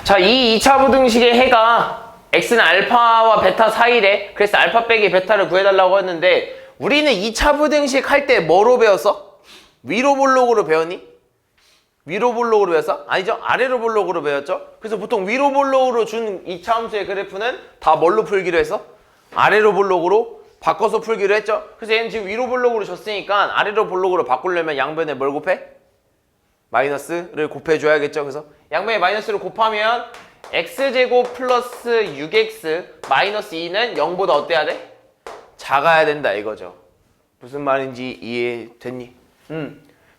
자, 이 2차 부등식의 해가 x는 알파와 베타 사이래. 그래서 알파 빼기 베타를 구해달라고 했는데 우리는 2차 부등식 할 때 뭐로 배웠어? 위로 볼록으로 배웠니? 위로 볼록으로 배웠어? 아니죠? 아래로 볼록으로 배웠죠? 그래서 보통 위로 볼록으로 준 2차 함수의 그래프는 다 뭘로 풀기로 했어? 아래로 볼록으로 바꿔서 풀기로 했죠? 그래서 얘는 지금 위로 볼록으로 줬으니까 아래로 볼록으로 바꾸려면 양변에 뭘 곱해? 마이너스를 곱해줘야겠죠? 그래서 양변에 마이너스를 곱하면 x제곱 플러스 6x 마이너스 2는 0보다 어때야 돼? 작아야 된다 이거죠. 무슨 말인지 이해됐니?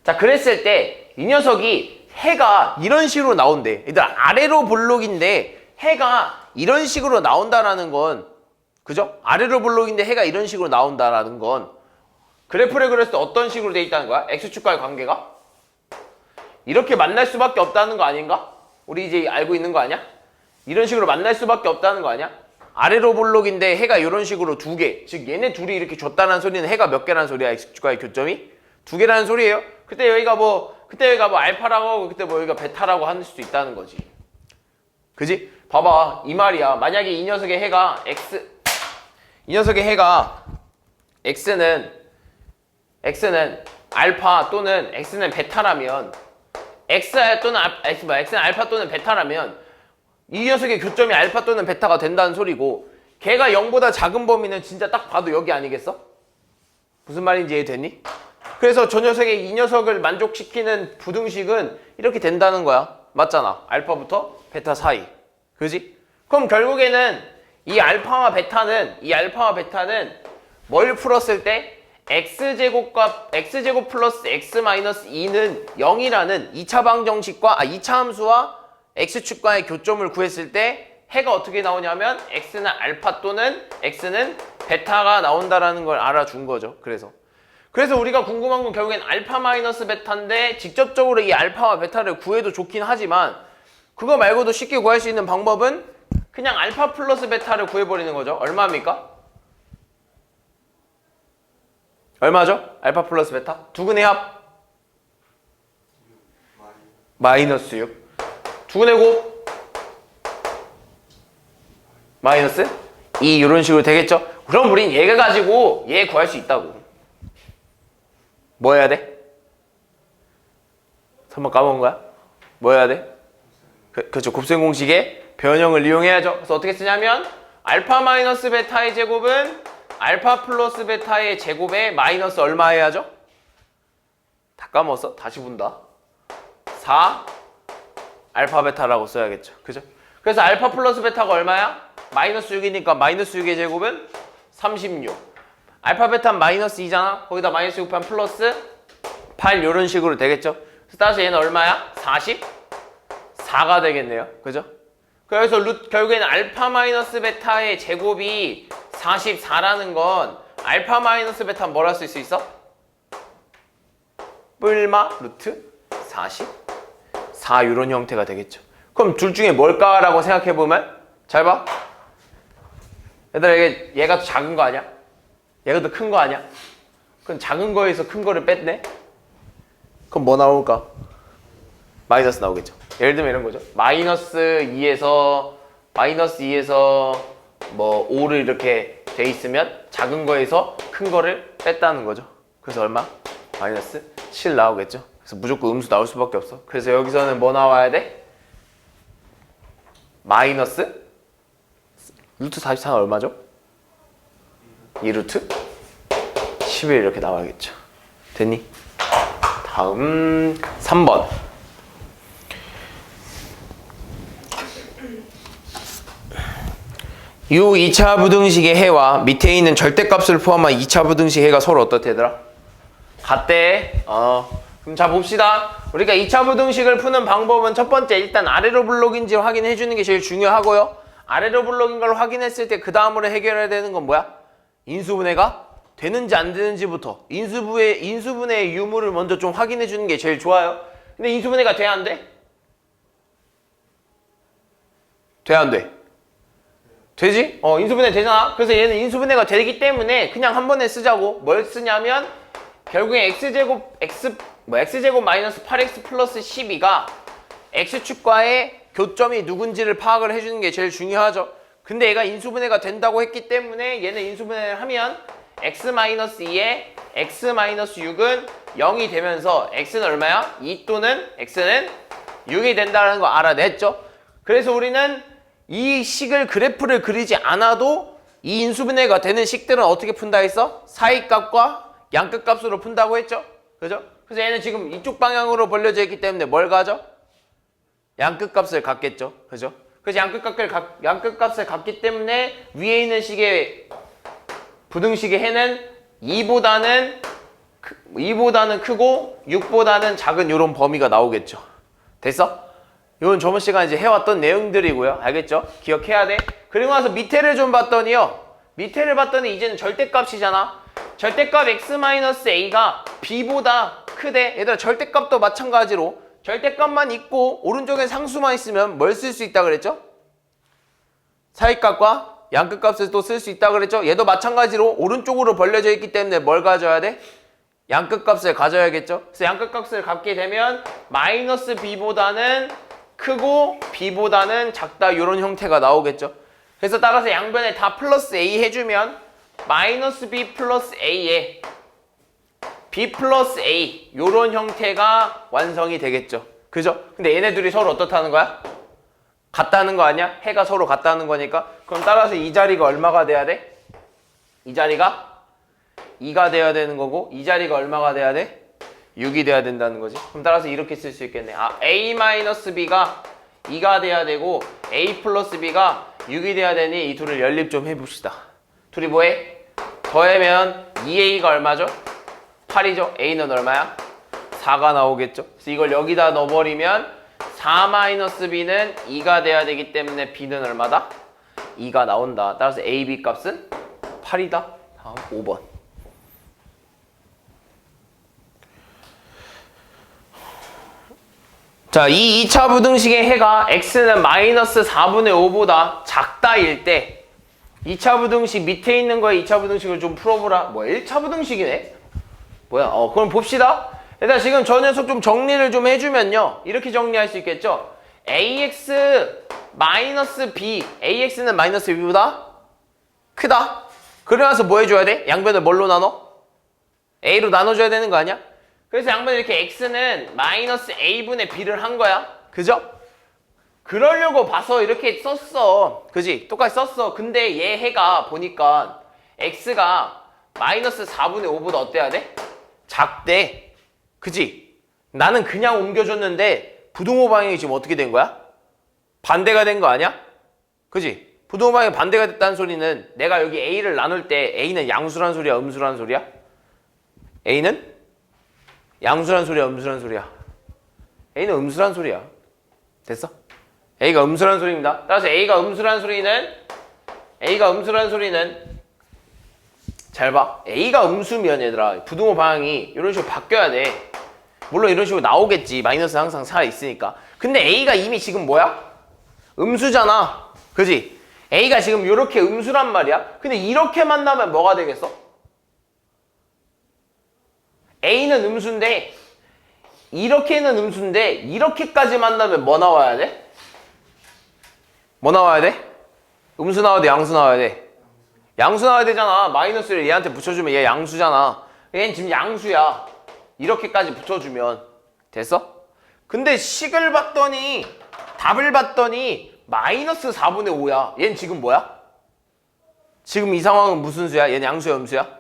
자, 그랬을 때 이 녀석이 해가 이런 식으로 나온대. 얘들 아래로 볼록인데 해가 이런 식으로 나온다라는 건, 그죠? 아래로 볼록인데 해가 이런 식으로 나온다라는 건 그래프를 그렸을 때 어떤 식으로 돼 있다는 거야? x축과의 관계가? 이렇게 만날 수밖에 없다는 거 아닌가? 우리 이제 알고 있는 거 아니야? 이런 식으로 만날 수밖에 없다는 거 아니야? 아래로 볼록인데 해가 이런 식으로 두 개, 즉 얘네 둘이 이렇게 줬다는 소리는 해가 몇 개라는 소리야? x축과의 교점이? 두 개라는 소리예요. 그때 여기가 뭐 알파라고 하고 그때 뭐 여기가 베타라고 할 수도 있다는 거지. 그지? 봐봐, 이 말이야. 만약에 이 녀석의 해가 x는 알파 또는 x는 베타라면 x는 알파 또는 베타라면 이 녀석의 교점이 알파 또는 베타가 된다는 소리고, 걔가 0보다 작은 범위는 진짜 딱 봐도 여기 아니겠어? 무슨 말인지 이해됐니? 그래서 이 녀석을 만족시키는 부등식은 이렇게 된다는 거야. 맞잖아. 알파부터 베타 사이. 그지? 그럼 결국에는 이 알파와 베타는 뭘 풀었을 때 x제곱 플러스 x 마이너스 2는 0이라는 2차 방정식과 2차 함수와 x축과의 교점을 구했을 때 해가 어떻게 나오냐면 x는 알파 또는 x는 베타가 나온다라는 걸 알아준 거죠. 그래서 우리가 궁금한 건 결국엔 알파 마이너스 베타인데 직접적으로 이 알파와 베타를 구해도 좋긴 하지만 그거 말고도 쉽게 구할 수 있는 방법은 그냥 알파 플러스 베타를 구해버리는 거죠. 얼마입니까? 얼마죠? 알파 플러스 베타? 두근의 합? 마이너스 6. 두근의 곱? 마이너스 2. 이런 식으로 되겠죠? 그럼 우린 얘가 가지고 얘 구할 수 있다고. 뭐 해야 돼? 설마 까먹은 거야? 뭐 해야 돼? 그렇죠. 곱셈 공식의 변형을 이용해야죠. 그래서 어떻게 쓰냐면 알파 마이너스 베타의 제곱은 알파 플러스 베타의 제곱에 마이너스 얼마 해야죠? 다 까먹었어? 다시 본다. 4 알파 베타라고 써야겠죠. 그죠? 그래서 알파 플러스 베타가 얼마야? 마이너스 6이니까 마이너스 6의 제곱은 36. 알파 베타는 마이너스 2잖아. 거기다 마이너스 6판 플러스 8 이런 식으로 되겠죠. 그래서 따라서 얘는 얼마야? 44가 되겠네요. 그죠? 그래서 결국에는 알파 마이너스 베타의 제곱이 44라는 건 알파 마이너스 베타는 뭐라 쓸 수 있어? 뿔마 루트 44 이런 형태가 되겠죠. 그럼 둘 중에 뭘까라고 생각해보면 잘 봐. 얘들아, 얘가 더 작은 거 아니야? 얘가 더 큰 거 아니야? 그럼 작은 거에서 큰 거를 뺐네? 그럼 뭐 나올까? 마이너스 나오겠죠. 예를 들면 이런 거죠. 마이너스 2에서 뭐 5를 이렇게 돼 있으면 작은 거에서 큰 거를 뺐다는 거죠. 그래서 얼마? 마이너스 7 나오겠죠. 그래서 무조건 음수 나올 수밖에 없어. 그래서 여기서는 뭐 나와야 돼? 마이너스 루트 44는 얼마죠? 2루트 11 이렇게 나와야겠죠. 됐니? 다음 3번. 이 2차 부등식의 해와 밑에 있는 절대값을 포함한 2차 부등식 해가 서로 어떻대더라? 같대. 그럼 자 봅시다. 우리가 2차 부등식을 푸는 방법은 첫 번째 일단 아래로 블록인지 확인해 주는 게 제일 중요하고요. 아래로 블록인 걸 확인했을 때 그 다음으로 해결해야 되는 건 뭐야? 인수분해가 되는지 안 되는지부터 인수분해의 유무를 먼저 좀 확인해 주는 게 제일 좋아요. 근데 인수분해가 돼 안 돼? 돼 안 돼? 되지? 인수분해 되잖아. 그래서 얘는 인수분해가 되기 때문에 그냥 한 번에 쓰자고. 뭘 쓰냐면 결국에 x제곱 마이너스 8x 플러스 12가 x축과의 교점이 누군지를 파악을 해주는 게 제일 중요하죠. 근데 얘가 인수분해가 된다고 했기 때문에 얘는 인수분해를 하면 x-2에 x-6은 0이 되면서 x는 얼마야? 2 또는 x는 6이 된다는 거 알아냈죠? 그래서 우리는 이 식을 그래프를 그리지 않아도 이 인수분해가 되는 식들은 어떻게 푼다 했어? 사이값과 양끝값으로 푼다고 했죠? 그죠? 그래서 얘는 지금 이쪽 방향으로 벌려져 있기 때문에 뭘 가져? 양끝값을 갖겠죠? 그죠? 그래서 양끝값을 갖기 때문에 위에 있는 식의 부등식의 해는 2보다는 크고 6보다는 작은 이런 범위가 나오겠죠. 됐어? 이건 저번 시간에 이제 해왔던 내용들이고요. 알겠죠? 기억해야 돼. 그리고 나서 밑에를 좀 봤더니요. 밑에를 봤더니 이제는 절대값이잖아. 절대값 x-a가 b보다 크대. 얘들아 절대값도 마찬가지로 절대값만 있고 오른쪽에 상수만 있으면 뭘 쓸 수 있다 그랬죠? 사이값과 양끝값을 또 쓸 수 있다 그랬죠? 얘도 마찬가지로 오른쪽으로 벌려져 있기 때문에 뭘 가져야 돼? 양끝값을 가져야겠죠? 그래서 양끝값을 갖게 되면 마이너스 b보다는 크고 b보다는 작다 이런 형태가 나오겠죠? 그래서 따라서 양변에 다 플러스 a 해주면 마이너스 b 플러스 a에 b 플러스 a 요런 형태가 완성이 되겠죠. 그죠? 근데 얘네 둘이 서로 어떻다는 거야? 같다는 거 아니야? 해가 서로 같다는 거니까. 그럼 따라서 이 자리가 얼마가 돼야 돼? 이 자리가 2가 돼야 되는 거고 이 자리가 얼마가 돼야 돼? 6이 돼야 된다는 거지. 그럼 따라서 이렇게 쓸 수 있겠네. a-b가 2가 돼야 되고 a 플러스 b가 6이 돼야 되니 이 둘을 연립 좀 해봅시다. 둘이 뭐해? 더하면 2a가 얼마죠? 8이죠. a는 얼마야? 4가 나오겠죠. 그래서 이걸 여기다 넣어버리면 4-b는 2가 돼야 되기 때문에 b는 얼마다? 2가 나온다. 따라서 a, b 값은 8이다. 다음 5번. 자, 이 2차 부등식의 해가 x는 마이너스 4분의 5보다 작다일 때 2차 부등식 밑에 있는 거에 2차 부등식을 좀 풀어보라. 뭐 1차 부등식이네? 뭐야? 그럼 봅시다. 일단 지금 저 녀석 좀 정리를 좀 해주면요. 이렇게 정리할 수 있겠죠? ax 마이너스 b, ax는 마이너스 b보다 크다. 그러면서 뭐 해줘야 돼? 양변을 뭘로 나눠? a로 나눠줘야 되는 거 아니야? 그래서 양변 이렇게 x는 마이너스 a분의 b를 한 거야. 그죠? 그러려고 봐서 이렇게 썼어. 그지? 똑같이 썼어. 근데 얘 해가 보니까 x가 마이너스 4분의 5보다 어때야 돼? 작대. 그지? 나는 그냥 옮겨줬는데 부등호 방향이 지금 어떻게 된 거야? 반대가 된 거 아니야? 그지? 부등호 방향이 반대가 됐다는 소리는 내가 여기 a를 나눌 때 a는 양수란 소리야? 음수란 소리야? a는 양수란 소리야? 음수란 소리야? a는 음수란 소리야. 됐어? a가 음수란 소리입니다. 따라서 a가 음수란 소리는 잘 봐. a가 음수면 얘들아 부등호 방향이 이런 식으로 바뀌어야 돼. 물론 이런 식으로 나오겠지. 마이너스 항상 살아있으니까. 근데 a가 이미 지금 뭐야? 음수잖아. 그지? a가 지금 이렇게 음수란 말이야. 근데 이렇게 만나면 뭐가 되겠어? a는 음수인데 이렇게는 음수인데 이렇게까지 만나면 뭐 나와야 돼? 뭐 나와야 돼? 음수 나와야 돼? 양수 나와야 돼? 양수 나와야 되잖아. 마이너스를 얘한테 붙여주면 얘 양수잖아. 얘는 지금 양수야. 이렇게까지 붙여주면 됐어? 근데 식을 봤더니 답을 봤더니 마이너스 4분의 5야. 얘는 지금 뭐야? 지금 이 상황은 무슨 수야? 얘는 양수야 음수야?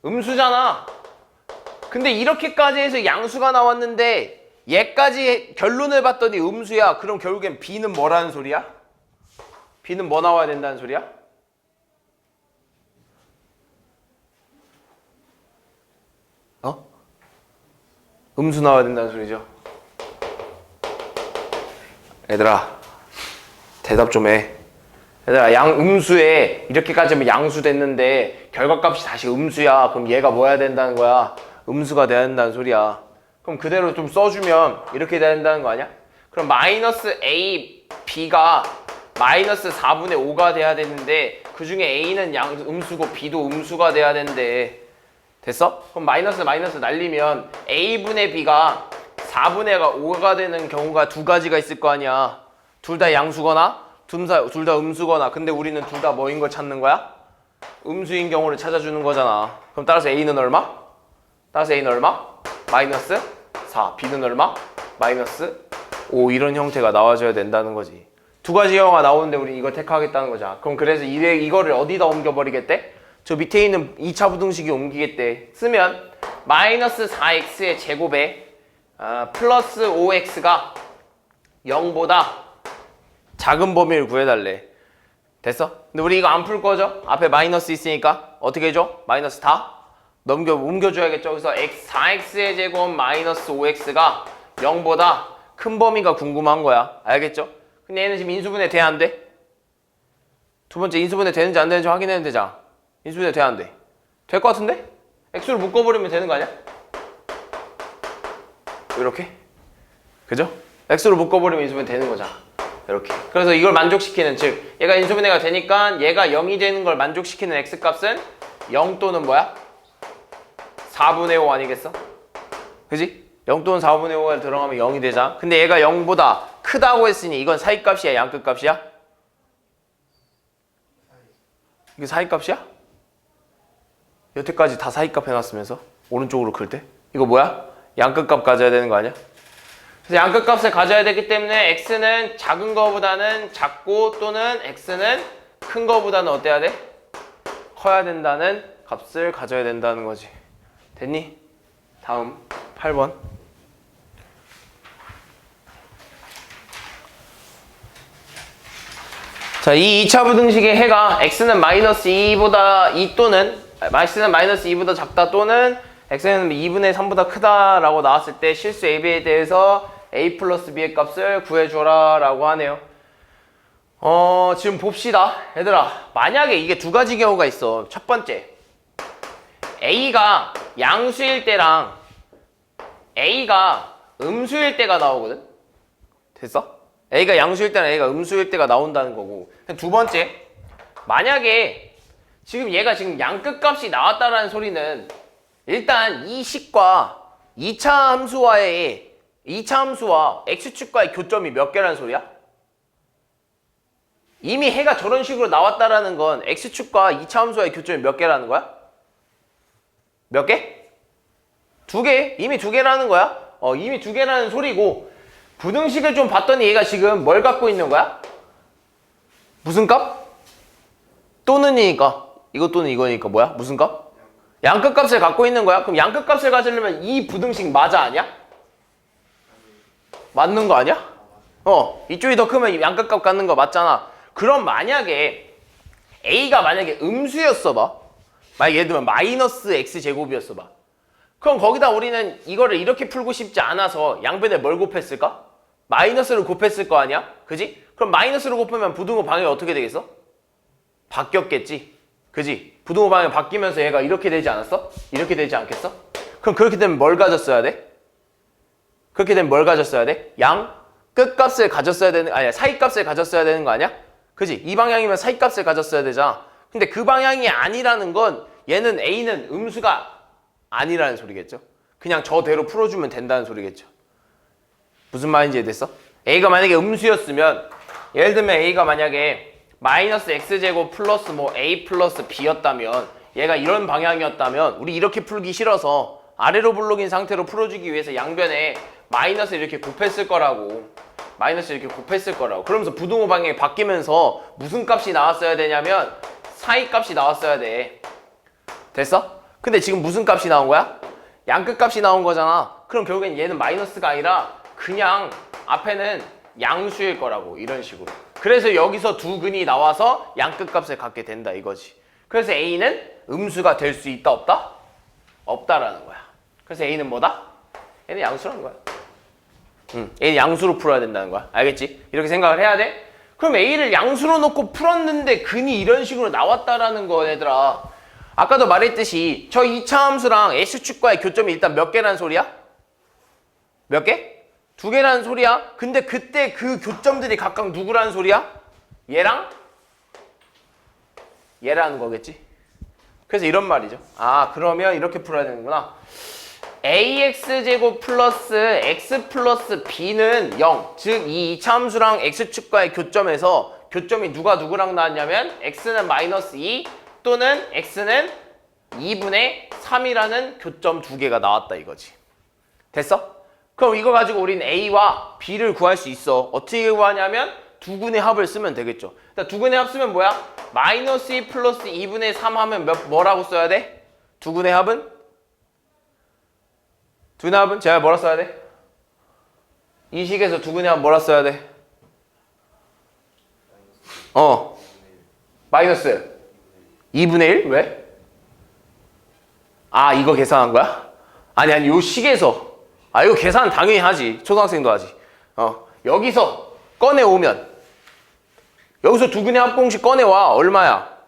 음수잖아. 근데 이렇게까지 해서 양수가 나왔는데 얘까지 결론을 봤더니 음수야. 그럼 결국엔 b는 뭐라는 소리야? b는 뭐 나와야 된다는 소리야? 음수 나와야 된다는 소리죠. 얘들아 대답 좀 해. 얘들아 음수에 이렇게까지 하면 양수 됐는데 결과값이 다시 음수야. 그럼 얘가 뭐 해야 된다는 거야? 음수가 돼야 된다는 소리야. 그럼 그대로 좀 써주면 이렇게 돼야 된다는 거 아니야? 그럼 마이너스 a, b가 마이너스 4분의 5가 돼야 되는데 그 중에 a는 음수고 b도 음수가 돼야 되는데 됐어? 그럼 마이너스 날리면 a분의 b가 4분의 5가 되는 경우가 두 가지가 있을 거 아니야. 둘 다 양수거나 둘 다 음수거나. 근데 우리는 둘 다 뭐인 걸 찾는 거야? 음수인 경우를 찾아주는 거잖아. 그럼 따라서 A는 얼마? 따라서 A는 얼마? 마이너스 4. B는 얼마? 마이너스 5. 이런 형태가 나와줘야 된다는 거지. 두 가지 경우가 나오는데 우리 이걸 택하겠다는 거잖아. 그럼 그래서 이거를 어디다 옮겨버리겠대? 저 밑에 있는 2차 부등식이 옮기겠대. 쓰면 마이너스 4x의 제곱에 플러스 5x가 0보다 작은 범위를 구해달래. 됐어? 근데 우리 이거 안 풀 거죠? 앞에 마이너스 있으니까 어떻게 해줘? 마이너스 다 옮겨줘야겠죠? 그래서 4x의 제곱 마이너스 5x가 0보다 큰 범위가 궁금한 거야. 알겠죠? 근데 얘는 지금 인수분해 돼야 안 돼? 두 번째 인수분해 되는지 안 되는지 확인해야 되잖아. 인수분해 돼야 안 돼? 될 것 같은데? x로 묶어버리면 되는 거 아니야? 이렇게? 그죠? x로 묶어버리면 인수분해 되는 거잖아. 이렇게. 그래서 이걸 만족시키는, 즉 얘가 인수분해가 되니까 얘가 0이 되는 걸 만족시키는 x값은 0 또는 뭐야? 4분의 5 아니겠어? 그지? 0 또는 4분의 5가 들어가면 0이 되잖아. 근데 얘가 0보다 크다고 했으니 이건 사이값이야, 양끝값이야? 이게 사이값이야? 여태까지 다 사이값 해놨으면서 오른쪽으로 클 때? 이거 뭐야? 양끝값 가져야 되는 거 아니야? 그래서 양끝값을 가져야 되기 때문에 x는 작은 거보다는 작고 또는 x는 큰 거보다는 어때야 돼? 커야 된다는 값을 가져야 된다는 거지. 됐니? 다음 8번. 자, 이 2차 부등식의 해가 x는 마이너스 2보다 2 또는 x는 마이너스 2보다 작다 또는 x는 2분의 3보다 크다라고 나왔을 때 실수 AB에 대해서 a 플러스 b의 값을 구해줘라 라고 하네요. 지금 봅시다. 얘들아, 만약에 이게 두 가지 경우가 있어. 첫 번째, a가 양수일 때랑 a가 음수일 때가 나오거든. 됐어? a가 양수일 때랑 a가 음수일 때가 나온다는 거고. 두 번째, 만약에 지금 얘가 지금 양끝값이 나왔다라는 소리는 일단 이 식과 2차 함수와 x축과의 교점이 몇 개라는 소리야? 이미 해가 저런 식으로 나왔다라는 건 x축과 2차 함수와의 교점이 몇 개라는 거야? 몇 개? 2개. 이미 2개라는 거야. 이미 2개라는 소리고, 부등식을 좀 봤더니 얘가 지금 뭘 갖고 있는 거야? 무슨 값? 또는이니까. 이거 또는 이거니까 뭐야? 무슨 값? 양끝값을 갖고 있는 거야. 그럼 양끝값을 가지려면 이 부등식 맞아 아니야? 맞는 거 아니야? 이쪽이 더 크면 양끝값 갖는 거 맞잖아. 그럼 만약에 a가 만약에 음수였어 봐. 만약에 예를 들면 마이너스 x제곱이었어 봐. 그럼 거기다 우리는 이거를 이렇게 풀고 싶지 않아서 양변에 뭘 곱했을까? 마이너스를 곱했을 거 아니야? 그지? 그럼 마이너스를 곱하면 부등호 방향이 어떻게 되겠어? 바뀌었겠지? 그지? 부등호 방향이 바뀌면서 얘가 이렇게 되지 않았어? 이렇게 되지 않겠어? 그럼 그렇게 되면 뭘 가졌어야 돼? 그렇게 되면 뭘 가졌어야 돼? 양 끝값을 가졌어야 되는, 아니야, 사이값을 가졌어야 되는 거 아니야? 그지? 이 방향이면 사이값을 가졌어야 되잖아. 근데 그 방향이 아니라는 건 얘는 a는 음수가 아니라는 소리겠죠? 그냥 저대로 풀어주면 된다는 소리겠죠? 무슨 말인지 이해됐어? a가 만약에 음수였으면, 예를 들면 a가 만약에 마이너스 x제곱 플러스 뭐 a 플러스 b였다면, 얘가 이런 방향이었다면 우리 이렇게 풀기 싫어서 아래로 블록인 상태로 풀어주기 위해서 양변에 마이너스 이렇게 곱했을 거라고. 마이너스 이렇게 곱했을 거라고. 그러면서 부등호 방향이 바뀌면서 무슨 값이 나왔어야 되냐면 사이 값이 나왔어야 돼. 됐어? 근데 지금 무슨 값이 나온 거야? 양끝 값이 나온 거잖아. 그럼 결국엔 얘는 마이너스가 아니라 그냥 앞에는 양수일 거라고. 이런 식으로. 그래서 여기서 두 근이 나와서 양끝 값을 갖게 된다 이거지. 그래서 a는 음수가 될 수 있다 없다? 없다라는 거야. 그래서 a는 뭐다? 얘는 양수라는 거야. 얘는 양수로 풀어야 된다는 거야. 알겠지? 이렇게 생각을 해야 돼? 그럼 a를 양수로 놓고 풀었는데 근이 이런 식으로 나왔다라는 거 얘들아. 아까도 말했듯이 저 2차 함수랑 x축과의 교점이 일단 몇 개라는 소리야? 몇 개? 2개라는 소리야. 근데 그때 그 교점들이 각각 누구라는 소리야? 얘랑 얘라는 거겠지. 그래서 이런 말이죠. 아, 그러면 이렇게 풀어야 되는구나. ax제곱 플러스 x 플러스 b는 0. 즉 이 이차함수랑 x축과의 교점에서 교점이 누가 누구랑 나왔냐면 x는 마이너스 2 또는 x는 2분의 3이라는 교점 두 개가 나왔다 이거지. 됐어? 그럼 이거 가지고 우리는 a와 b를 구할 수 있어. 어떻게 구하냐면 두근의 합을 쓰면 되겠죠. 일단 두근의 합 쓰면 뭐야? 마이너스 2 플러스 2분의 3 하면 뭐라고 써야 돼? 두근의 합은? 두근의 합은? 제가 뭐라 써야 돼? 이 식에서 두근의 합 뭐라 써야 돼? 마이너스 2분의 1? 왜? 아, 이거 계산한 거야? 아니, 요 식에서. 아, 이거 계산 당연히 하지. 초등학생도 하지. 여기서 꺼내오면. 여기서 두근의 합 공식 꺼내와. 얼마야?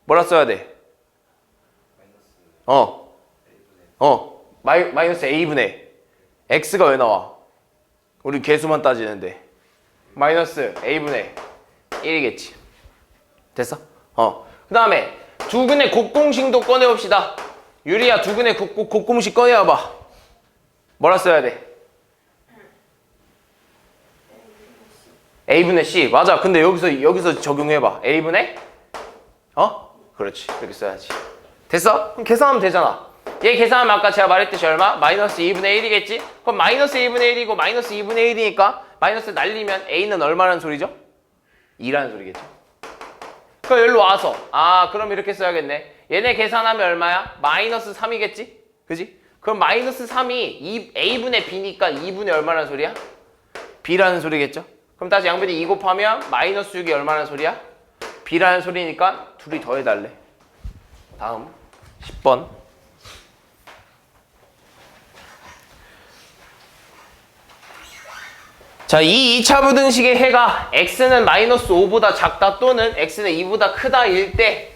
뭐라 써야 돼? 마이너스 a분의 x가 왜 나와? 우리 개수만 따지는데. 마이너스 a분의 1이겠지. 됐어? 그 다음에 두근의 곱공식도 꺼내봅시다. 유리야, 두근의 곱공식 꺼내와봐. 뭐라 써야 돼? a분의 c. 맞아. 근데 여기서 적용해봐. a분의 그렇지. 이렇게 써야지. 됐어? 그럼 계산하면 되잖아. 얘 계산하면 아까 제가 말했듯이 얼마? 마이너스 2분의 1이겠지? 그럼 마이너스 2분의 1이고 마이너스 2분의 1이니까 마이너스 날리면 a는 얼마라는 소리죠? 2라는 소리겠죠. 그럼 여기로 와서 그럼 이렇게 써야겠네. 얘네 계산하면 얼마야? 마이너스 3이겠지? 그지? 그럼 마이너스 3이 a분의 b니까 2분의 얼마라는 소리야? b라는 소리겠죠? 그럼 다시 양변이 2 곱하면 마이너스 6이 얼마라는 소리야? b라는 소리니까 둘이 더해달래. 다음 10번. 자, 이 2차 부등식의 해가 x는 마이너스 5보다 작다 또는 x는 2보다 크다일 때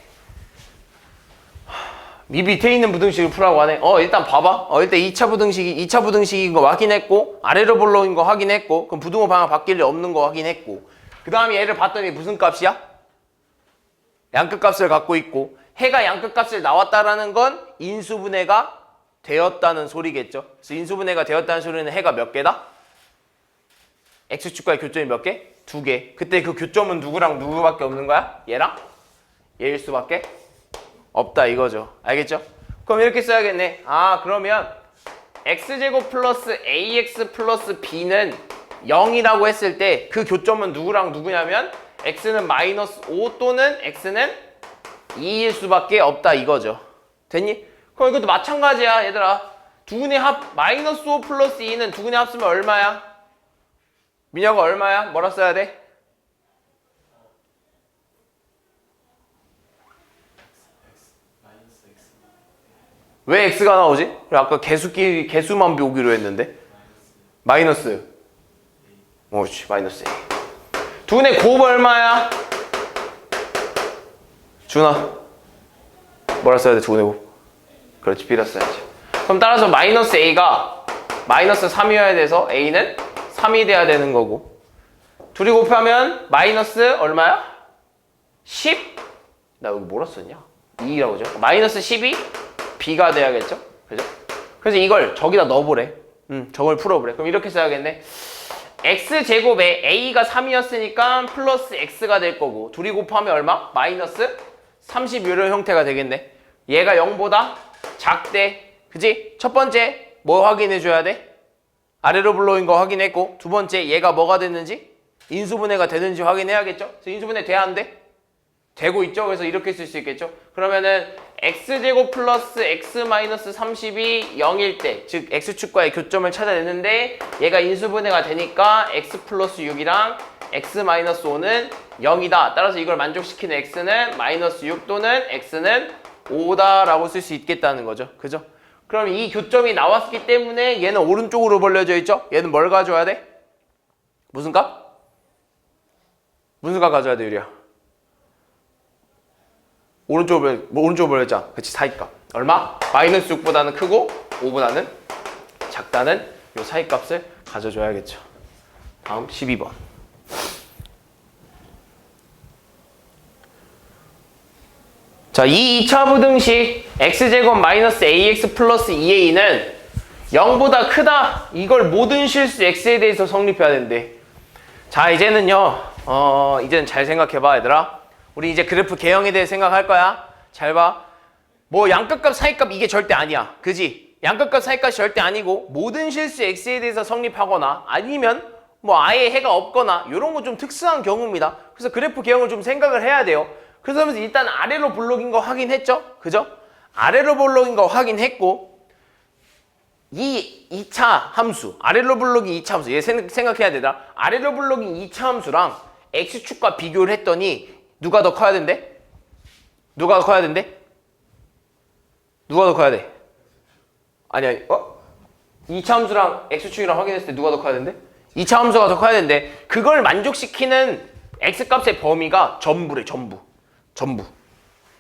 이 밑에 있는 부등식을 풀라고 하네. 일단 봐봐. 일단 2차 부등식인 거 확인했고 아래로 볼록인 거 확인했고 그럼 부등호 방향 바뀔 일 없는 거 확인했고 그 다음에 얘를 봤더니 무슨 값이야? 양끝값을 갖고 있고 해가 양끝값을 나왔다라는 건 인수분해가 되었다는 소리겠죠. 그래서 인수분해가 되었다는 소리는 해가 몇 개다? x축과의 교점이 몇 개? 2개. 그때 그 교점은 누구랑 누구밖에 없는 거야? 얘랑? 얘일 수밖에 없다 이거죠. 알겠죠? 그럼 이렇게 써야겠네. 그러면 x제곱 플러스 ax 플러스 b는 0이라고 했을 때 그 교점은 누구랑 누구냐면 x는 마이너스 5 또는 x는 2일 수밖에 없다 이거죠. 됐니? 그럼 이것도 마찬가지야 얘들아. 두근의 합 마이너스 5 플러스 2는 두근의 합 쓰면 얼마야? 민혁아 얼마야? 뭐라 써야 돼? 왜 x가 나오지? 아까 개수만 보기로 했는데 마이너스 그렇지 마이너스 a. 두근의 곱 얼마야? 준아 뭐라 써야 돼? 두근의 곱 그렇지 b라 써야지. 그럼 따라서 마이너스 a가 마이너스 3이어야 돼서 a는 3이 돼야 되는 거고 둘이 곱하면 마이너스 얼마야? 10? 나 여기 뭐라 썼냐? 2라고 죠 마이너스 10이 b가 돼야겠죠? 그죠? 그래서 이걸 저기다 넣어보래. 저걸 풀어보래. 그럼 이렇게 써야겠네. x제곱에 a가 3이었으니까 플러스 x가 될 거고 둘이 곱하면 얼마? 마이너스 30 이런 형태가 되겠네. 얘가 0보다 작대. 그지? 첫 번째 뭐 확인해 줘야 돼? 아래로 불러온 거 확인했고 두 번째 얘가 뭐가 됐는지 인수분해가 되는지 확인해야겠죠? 그래서 인수분해 돼야 안 돼? 되고 있죠? 그래서 이렇게 쓸 수 있겠죠? 그러면은 x제곱 플러스 x 마이너스 30이 0일 때 즉 x축과의 교점을 찾아내는데 얘가 인수분해가 되니까 x 플러스 6이랑 x 마이너스 5는 0이다. 따라서 이걸 만족시키는 x는 마이너스 6 또는 x는 5다 라고 쓸 수 있겠다는 거죠. 그죠? 그럼 이 교점이 나왔기 때문에 얘는 오른쪽으로 벌려져 있죠? 얘는 뭘 가져와야 돼? 무슨 값? 무슨 값 가져야 돼, 유리야? 오른쪽으로 벌렸잖아. 그치, 사이값. 얼마? 마이너스 6보다는 크고 5보다는 작다는 요 사이값을 가져줘야겠죠. 다음 12번. 자, 이 2차 부등식 x제곱 마이너스 ax 플러스 2a는 0보다 크다. 이걸 모든 실수 x에 대해서 성립해야 된대. 자, 이제는요. 이제는 잘 생각해봐, 얘들아. 우리 이제 그래프 개형에 대해 생각할 거야. 잘 봐. 뭐 양끝값 사이값 이게 절대 아니야. 그지? 양끝값 사이값이 절대 아니고 모든 실수 x에 대해서 성립하거나 아니면 뭐 아예 해가 없거나 이런 거 좀 특수한 경우입니다. 그래서 그래프 개형을 좀 생각을 해야 돼요. 그래서 일단 아래로 볼록인 거 확인했죠? 그죠? 아래로 볼록인 거 확인했고 이 2차 함수, 아래로 볼록이 2차 함수 얘 생각해야 되더라. 아래로 볼록이 2차 함수랑 x축과 비교를 했더니 누가 더 커야 된대? 누가 더 커야 된대? 누가 더 커야 돼? 아니 2차 함수랑 x축이랑 확인했을 때 누가 더 커야 된대? 2차 함수가 더 커야 된대. 그걸 만족시키는 x값의 범위가 전부래. 전부.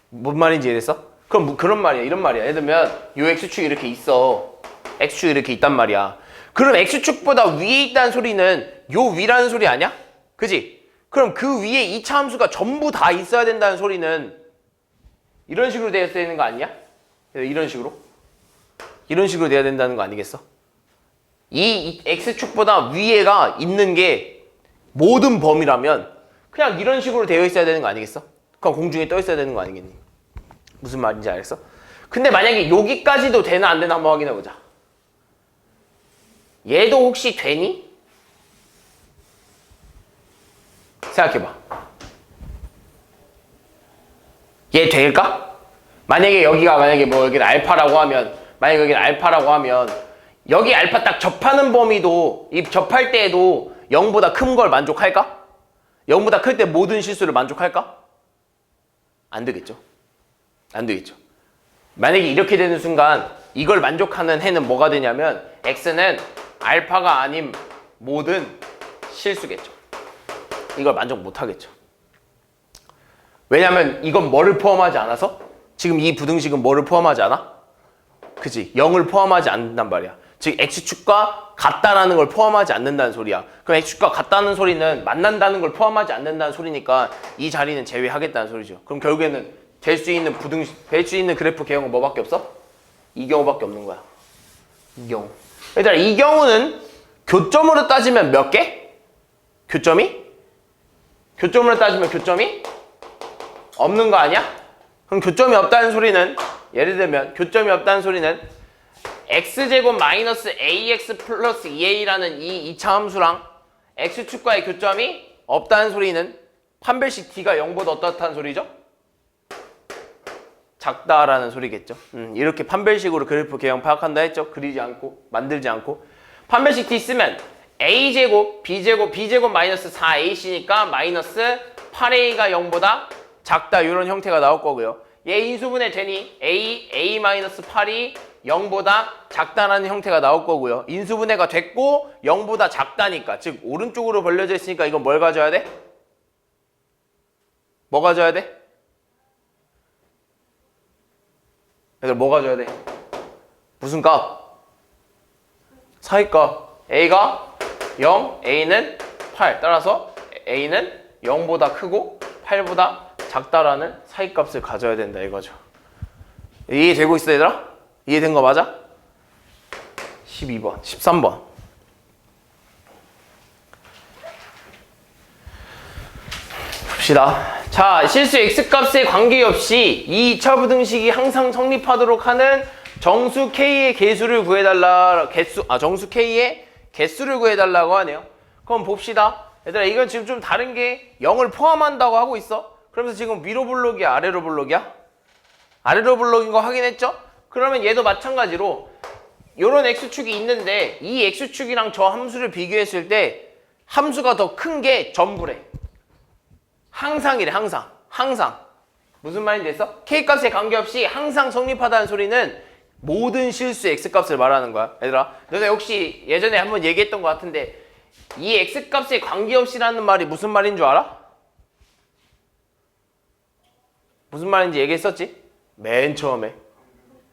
뭔 말인지 이해됐어? 그럼 그런 말이야. 이런 말이야. 예를 들면 요 x축이 이렇게 있어. x축이 이렇게 있단 말이야. 그럼 x축보다 위에 있다는 소리는 요 위라는 소리 아니야? 그지? 그럼 그 위에 2차 함수가 전부 다 있어야 된다는 소리는 이런 식으로 되어야 되는 거 아니야? 이런 식으로 돼야 된다는 거 아니겠어? 이 x축보다 위에가 있는 게 모든 범위라면 그냥 이런 식으로 되어 있어야 되는 거 아니겠어? 그럼 공중에 떠 있어야 되는 거 아니겠니? 무슨 말인지 알겠어? 근데 만약에 여기까지도 되나 안 되나 한번 확인해 보자. 얘도 혹시 되니? 생각해봐. 얘 될까? 만약에 여기는 알파라고 하면 여기 알파 딱 접하는 범위도 이 접할 때에도 0보다 큰 걸 만족할까? 0보다 클 때 모든 실수를 만족할까? 안 되겠죠. 만약에 이렇게 되는 순간 이걸 만족하는 해는 뭐가 되냐면 x는 알파가 아닌 모든 실수겠죠. 이걸 만족 못 하겠죠. 왜냐면 이건 뭐를 포함하지 않아서? 지금 이 부등식은 뭐를 포함하지 않아? 그치? 0을 포함하지 않는단 말이야. 즉 x축과 같다라는 걸 포함하지 않는다는 소리야. 그럼 x축과 같다는 소리는 만난다는 걸 포함하지 않는다는 소리니까 이 자리는 제외하겠다는 소리죠. 그럼 결국에는 될 수 있는 그래프 개형은 뭐밖에 없어? 이 경우밖에 없는 거야. 이 경우. 얘들아, 이 경우는 교점으로 따지면 몇 개? 교점으로 따지면 교점이 없는 거 아니야? 그럼 교점이 없다는 소리는 예를 들면 교점이 없다는 소리는 x제곱 마이너스 ax 플러스 2a라는 이 2차 함수랑 x축과의 교점이 없다는 소리는 판별식 d가 0보다 어떻다는 소리죠? 작다라는 소리겠죠. 이렇게 판별식으로 그래프 개형 파악한다 했죠. 그리지 않고 만들지 않고 판별식 d 쓰면 a제곱 b제곱 마이너스 4ac니까 마이너스 8a가 0보다 작다 이런 형태가 나올 거고요. 얘 인수분해 되니 a 마이너스 8이 0보다 작다라는 형태가 나올 거고요. 인수분해가 됐고 0보다 작다니까 즉 오른쪽으로 벌려져 있으니까 이건 뭘 가져야 돼? 뭐 가져야 돼? 얘들 뭐 가져야 돼? 무슨 값? 사이값. a가 0, a는 8. 따라서 a는 0보다 크고 8보다 작다라는 사이값을 가져야 된다 이거죠. 이해되고 있어 얘들아? 이해된 거 맞아? 12번, 13번. 봅시다. 자, 실수 x값에 관계없이 이 2차 부등식이 항상 성립하도록 하는 정수 k의 개수를 구해달라. 정수 k의 개수를 구해달라고 하네요. 그럼 봅시다. 얘들아, 이건 지금 좀 다른 게 0을 포함한다고 하고 있어. 그러면서 지금 위로 볼록이야, 아래로 볼록이야? 아래로 볼록인 거 확인했죠? 그러면 얘도 마찬가지로 요런 x축이 있는데 이 x축이랑 저 함수를 비교했을 때 함수가 더 큰 게 전부래. 항상이래. 항상. 무슨 말인지 했어? k값에 관계없이 항상 성립하다는 소리는 모든 실수 x값을 말하는 거야. 얘들아, 너네 혹시 예전에 한번 얘기했던 것 같은데 이 x값에 관계없이라는 말이 무슨 말인 줄 알아? 무슨 말인지 얘기했었지? 맨 처음에.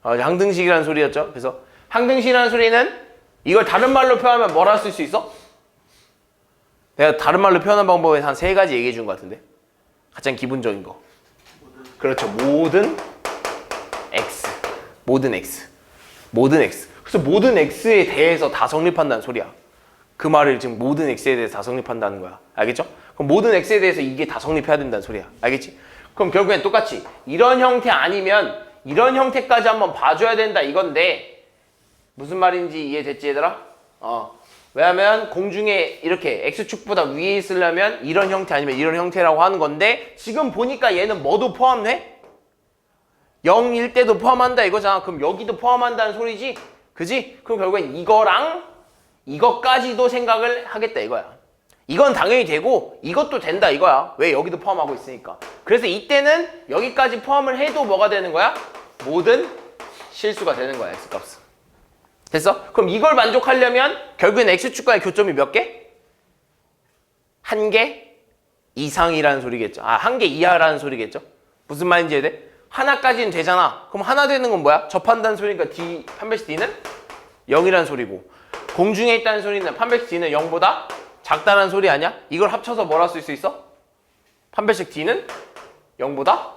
항등식이라는 소리였죠. 그래서 항등식이라는 소리는 이걸 다른 말로 표현하면 뭐라 쓸 수 있어? 내가 다른 말로 표현한 방법에 한 3가지 얘기해 준 것 같은데 가장 기본적인 거. 그렇죠. 모든 x. 모든 x. 모든 x. 그래서 모든 x에 대해서 다 성립한다는 소리야. 그 말을 지금 모든 x에 대해서 다 성립한다는 거야. 알겠죠? 그럼 모든 x에 대해서 이게 다 성립해야 된다는 소리야. 알겠지? 그럼 결국엔 똑같이 이런 형태 아니면 이런 형태까지 한번 봐줘야 된다 이건데 무슨 말인지 이해됐지 얘들아? 왜냐면 공중에 이렇게 x축보다 위에 있으려면 이런 형태 아니면 이런 형태라고 하는 건데 지금 보니까 얘는 뭐도 포함해? 0일 때도 포함한다 이거잖아. 그럼 여기도 포함한다는 소리지? 그지? 그럼 결국엔 이거랑 이것까지도 생각을 하겠다 이거야. 이건 당연히 되고 이것도 된다 이거야. 왜? 여기도 포함하고 있으니까. 그래서 이때는 여기까지 포함을 해도 뭐가 되는 거야? 모든 실수가 되는 거야 x값은. 됐어? 그럼 이걸 만족하려면 결국엔 x축과의 교점이 몇 개? 한 개 이상이라는 소리겠죠. 한 개 이하라는 소리겠죠. 무슨 말인지 이해돼? 하나까지는 되잖아. 그럼 하나 되는 건 뭐야? 접한다는 소리니까 d 판별식 d는 0이라는 소리고 공중에 있다는 소리는 판별식 d는 0보다 작다는 소리 아니야? 이걸 합쳐서 뭐라 쓸 수 있어? 판별식 d는 0보다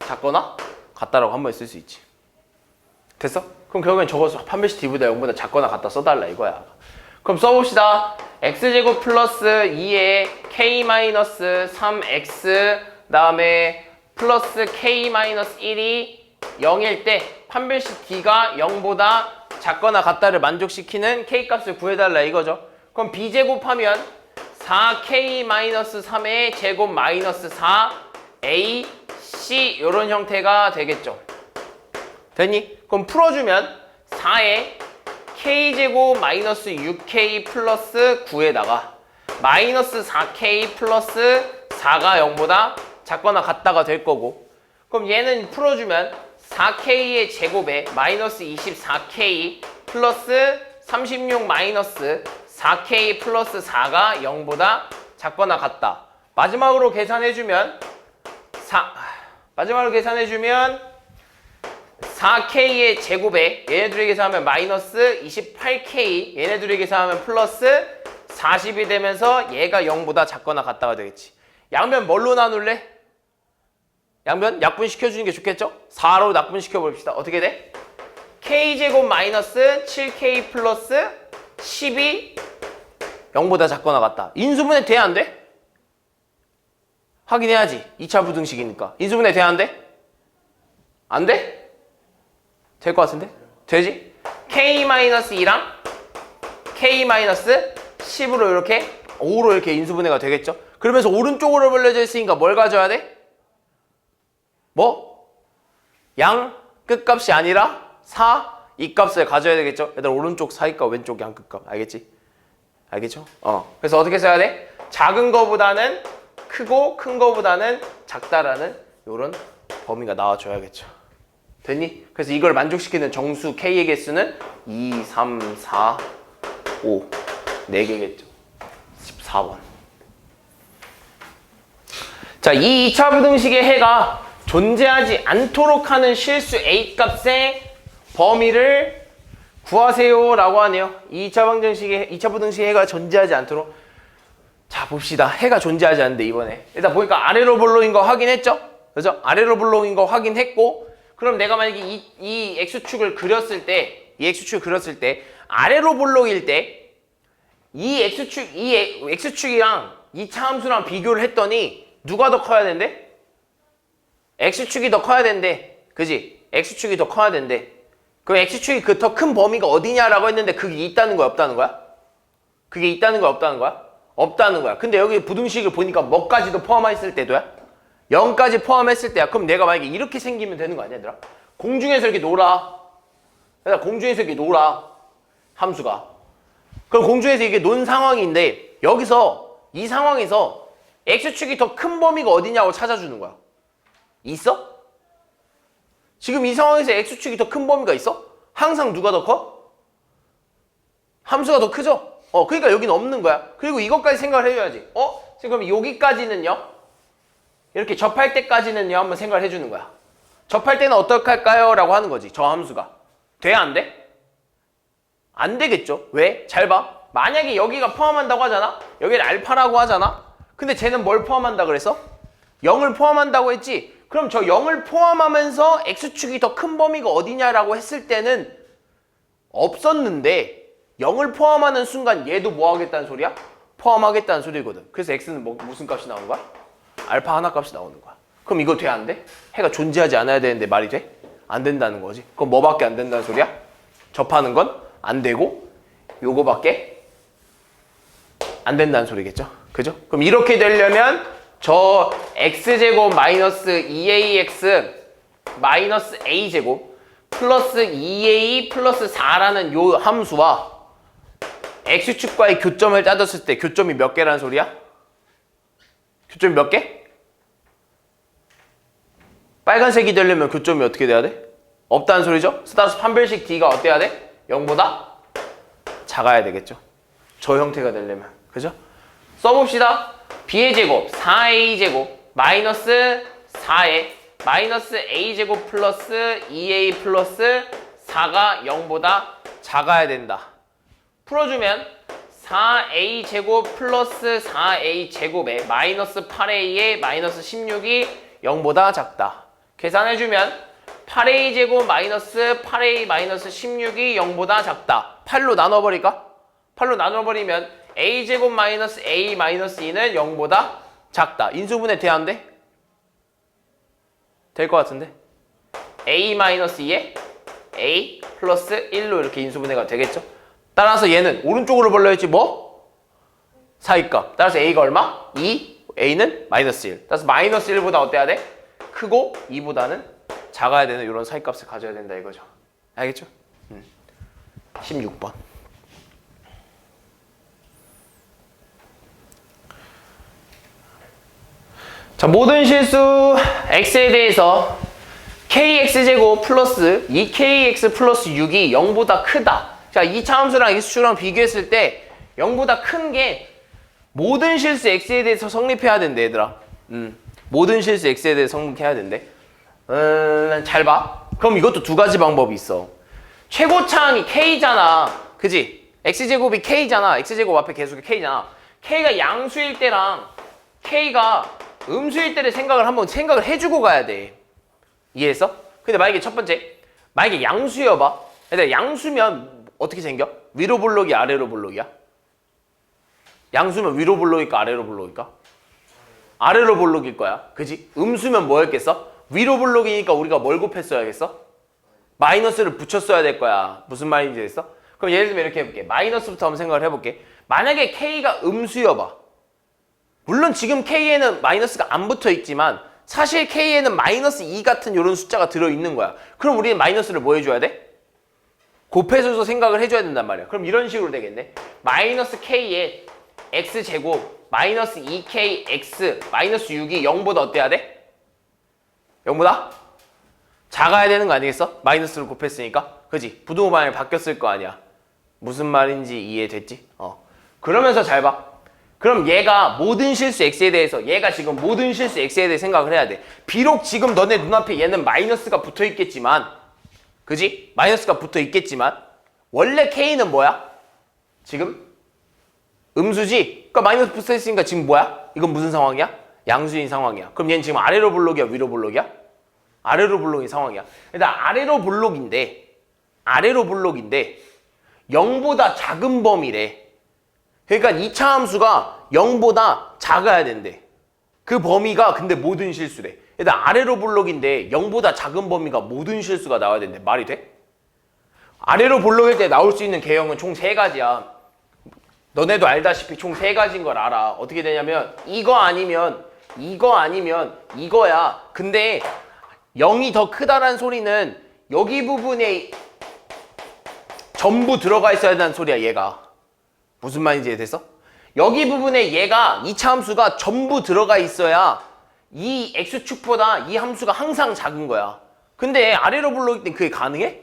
작거나 같다라고 한 번 쓸 수 있지. 됐어? 그럼 결국엔 저거 판별식 d보다 0보다 작거나 같다 써달라 이거야. 그럼 써봅시다. x제곱 플러스 2에 k-3x 다음에 플러스 k-1이 0일 때 판별식 d가 0보다 작거나 같다를 만족시키는 k값을 구해달라 이거죠. 그럼 b제곱하면 4k-3의 제곱 마이너스 4a c 이런 형태가 되겠죠. 됐니? 그럼 풀어주면 4에 k제곱 마이너스 6k 플러스 9에다가 마이너스 4k 플러스 4가 0보다 작거나 같다가 될 거고 그럼 얘는 풀어주면 4k의 제곱에 마이너스 24k 플러스 36 마이너스 4k 플러스 4가 0보다 작거나 같다. 마지막으로 계산해주면 4k의 제곱에 얘네들에게 계산하면 마이너스 28k 얘네들에게 계산하면 플러스 40이 되면서 얘가 0보다 작거나 같다가 되겠지. 양변 뭘로 나눌래? 양변 약분시켜주는 게 좋겠죠? 4로 약분시켜 봅시다. 어떻게 돼? k제곱 마이너스 7k 플러스 10이 0보다 작거나 같다. 인수분해 돼? 안 돼? 확인해야지. 2차 부등식이니까. 인수분해 돼? 안 돼? 안 돼? 될 것 같은데? 되지? k-2랑 k-10으로 이렇게 5로 이렇게 인수분해가 되겠죠? 그러면서 오른쪽으로 벌려져 있으니까 뭘 가져야 돼? 뭐? 양 끝값이 아니라 4, 이 값을 가져야 되겠죠? 얘들 오른쪽 4이값 왼쪽 양 끝값 알겠지? 알겠죠? 그래서 어떻게 써야 돼? 작은 거보다는 크고 큰 거보다는 작다라는 이런 범위가 나와줘야겠죠. 됐니? 그래서 이걸 만족시키는 정수 K의 개수는 2, 3, 4, 5 4개겠죠. 14번. 자, 이 2차 부등식의 해가 존재하지 않도록 하는 실수 A값의 범위를 구하세요 라고 하네요. 2차 부등식의 해가 존재하지 않도록. 자, 봅시다. 해가 존재하지 않는데 이번에 일단 보니까 아래로 볼록인 거 확인했죠? 그죠? 아래로 볼록인 거 확인했고 그럼 내가 만약에 이 x축을 그렸을 때 아래로 볼록일 때 이 x축이랑 2차 함수랑 비교를 했더니 누가 더 커야 된대? x축이 더 커야 된대. 그지? x축이 더 커야 된대. 그럼 x축이 그 더 큰 범위가 어디냐라고 했는데 그게 있다는 거야, 없다는 거야? 그게 있다는 거야, 없다는 거야? 없다는 거야. 근데 여기 부등식을 보니까 뭐까지도 포함했을 때도야? 0까지 포함했을 때야. 그럼 내가 만약에 이렇게 생기면 되는 거 아니야, 얘들아? 공중에서 이렇게 놀아. 얘들아, 공중에서 이렇게 놀아. 함수가. 그럼 공중에서 이게 논 상황인데 여기서 이 상황에서 x축이 더 큰 범위가 어디냐고 찾아주는 거야. 있어? 지금 이 상황에서 x축이 더 큰 범위가 있어? 항상 누가 더 커? 함수가 더 크죠? 그러니까 여기는 없는 거야. 그리고 이것까지 생각을 해줘야지. 지금 여기까지는요? 이렇게 접할 때까지는요? 한번 생각을 해주는 거야. 접할 때는 어떻게 할까요? 라고 하는 거지. 저 함수가. 돼? 안 돼? 안 되겠죠. 왜? 잘 봐. 만약에 여기가 포함한다고 하잖아? 여기를 알파라고 하잖아? 근데 쟤는 뭘 포함한다 그랬어? 0을 포함한다고 했지? 그럼 저 0을 포함하면서 x축이 더 큰 범위가 어디냐라고 했을 때는 없었는데 0을 포함하는 순간 얘도 뭐 하겠다는 소리야? 포함하겠다는 소리거든. 그래서 x는 무슨 값이 나오는 거야? 알파 하나 값이 나오는 거야. 그럼 이거 돼? 안 돼? 해가 존재하지 않아야 되는데 말이 돼? 안 된다는 거지. 그럼 뭐밖에 안 된다는 소리야? 접하는 건 안 되고 요거밖에 안 된다는 소리겠죠. 그죠? 그럼 이렇게 되려면 저 x제곱 마이너스 2ax 마이너스 a제곱 플러스 2a 플러스 4라는 요 함수와 x축과의 교점을 따졌을 때 교점이 몇 개라는 소리야? 교점이 몇 개? 빨간색이 되려면 교점이 어떻게 돼야 돼? 없다는 소리죠? 따라서 판별식 d가 어때야 돼? 0보다 작아야 되겠죠. 저 형태가 되려면. 그죠? 써봅시다. b의 제곱 4a 제곱 마이너스 4에 마이너스 a제곱 플러스 2a 플러스 4가 0보다 작아야 된다. 풀어주면 4a 제곱 플러스 4a 제곱에 마이너스 8a에 마이너스 16이 0보다 작다. 계산해주면 8a 제곱 마이너스 8a 마이너스 16이 0보다 작다. 8로 나눠버릴까? 8로 나눠버리면 a 제곱 마이너스 a 마이너스 2는 0보다 작다. 인수분해 돼야 안 돼? 될 것 같은데? a 마이너스 2에 a 플러스 1로 이렇게 인수분해가 되겠죠? 따라서 얘는 오른쪽으로 벌려야지 뭐? 사이값. 따라서 a가 얼마? 2, a는 마이너스 1. 따라서 마이너스 1보다 어때야 돼? 크고 2보다는 작아야 되는 이런 사이값을 가져야 된다 이거죠. 알겠죠? 16번. 자, 모든 실수 x에 대해서 kx제곱 플러스 2kx 플러스 6이 0보다 크다. 자, 이 차함수랑 x축이랑 비교했을 때 0보다 큰 게 모든 실수 x에 대해서 성립해야 된대, 얘들아. 모든 실수 x에 대해서 성립해야 된대. 잘 봐. 그럼 이것도 두 가지 방법이 있어. 최고차항이 k잖아. 그지? x제곱이 k잖아. x제곱 앞에 계속이 k잖아. k가 양수일 때랑 k가 음수일 때를 한번 생각을 해주고 가야 돼. 이해했어? 근데 만약에 첫 번째, 만약에 양수여봐. 얘들아, 양수면 어떻게 생겨? 위로 볼록이 아래로 볼록이야? 양수면 위로 볼록일까 아래로 볼록일까? 아래로 볼록일 거야. 그지? 음수면 뭐였겠어? 위로 볼록이니까 우리가 뭘 곱했어야겠어? 마이너스를 붙였어야 될 거야. 무슨 말인지 됐어? 그럼 예를 들면 이렇게 해볼게. 마이너스부터 한번 생각을 해볼게. 만약에 k가 음수여봐. 물론 지금 k에는 마이너스가 안 붙어 있지만 사실 k에는 마이너스 2 같은 이런 숫자가 들어있는 거야. 그럼 우리는 마이너스를 뭐 해줘야 돼? 곱해줘서 생각을 해줘야 된단 말이야. 그럼 이런 식으로 되겠네. 마이너스 k에 x제곱 마이너스 2kx 마이너스 6이 0보다 어때야 돼? 0보다? 작아야 되는 거 아니겠어? 마이너스를 곱했으니까. 그지? 부등호 방향이 바뀌었을 거 아니야. 무슨 말인지 이해됐지? 그러면서 잘 봐. 그럼 얘가 모든 실수 x에 대해서 얘가 지금 모든 실수 x에 대해 생각을 해야 돼. 비록 지금 너네 눈앞에 얘는 마이너스가 붙어 있겠지만, 그지? 마이너스가 붙어 있겠지만 원래 k는 뭐야? 지금 음수지? 그러니까 마이너스 붙어 있으니까 지금 뭐야? 이건 무슨 상황이야? 양수인 상황이야. 그럼 얘는 지금 아래로 볼록이야? 위로 볼록이야? 아래로 볼록인 상황이야. 일단 아래로 볼록인데 0보다 작은 범위래. 그러니까 2차 함수가 0보다 작아야 된대. 그 범위가 근데 모든 실수래. 일단 아래로 볼록인데 0보다 작은 범위가 모든 실수가 나와야 된대. 말이 돼? 아래로 볼록일 때 나올 수 있는 개형은 총 3가지야. 너네도 알다시피 총 3가지인 걸 알아. 어떻게 되냐면 이거 아니면 이거야. 근데 0이 더 크다라는 소리는 여기 부분에 전부 들어가 있어야 된다는 소리야, 얘가. 무슨 말인지 이해됐어? 여기 부분에 얘가 2차 함수가 전부 들어가 있어야 이 x축보다 이 함수가 항상 작은 거야. 근데 아래로 볼록일 땐 그게 가능해?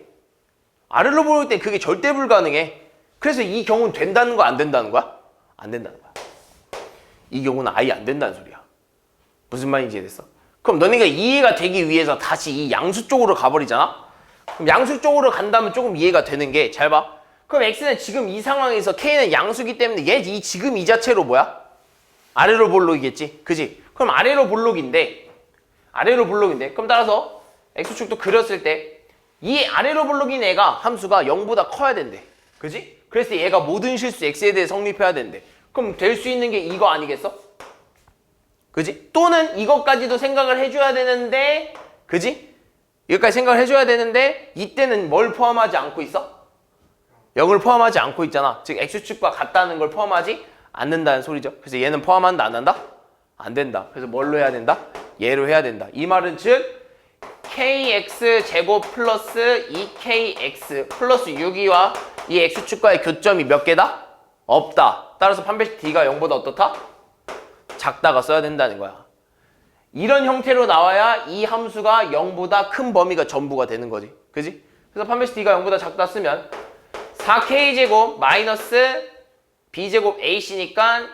아래로 볼록일 땐 그게 절대 불가능해. 그래서 이 경우는 된다는 거 안 된다는 거야? 안 된다는 거야. 이 경우는 아예 안 된다는 소리야. 무슨 말인지 이해됐어? 그럼 너네가 이해가 되기 위해서 다시 이 양수 쪽으로 가버리잖아? 그럼 양수 쪽으로 간다면 조금 이해가 되는 게, 잘 봐. 그럼 x는 지금 이 상황에서 k는 양수기 때문에 얘 지금 이 자체로 뭐야? 아래로 볼록이겠지? 그지? 그럼 아래로 볼록인데 아래로 블록인데 그럼 따라서 x축도 그렸을 때 이 아래로 블록인 애가 함수가 0보다 커야 된대. 그지? 그래서 얘가 모든 실수 x에 대해 성립해야 된대. 그럼 될 수 있는 게 이거 아니겠어? 그지? 또는 이것까지도 생각을 해줘야 되는데 그지? 이것까지 생각을 해줘야 되는데 이때는 뭘 포함하지 않고 있어? 0을 포함하지 않고 있잖아. 즉 x축과 같다는 걸 포함하지 않는다는 소리죠. 그래서 얘는 포함한다 안 한다? 안 된다. 그래서 뭘로 해야 된다? 얘로 해야 된다. 이 말은 즉 kx 제곱 플러스 2kx 플러스 6이와 이 x축과의 교점이 몇 개다? 없다. 따라서 판별식 d가 0보다 어떻다? 작다가 써야 된다는 거야. 이런 형태로 나와야 이 함수가 0보다 큰 범위가 전부가 되는 거지. 그지? 그래서 판별식 d가 0보다 작다 쓰면 4k제곱 마이너스 b제곱 ac니까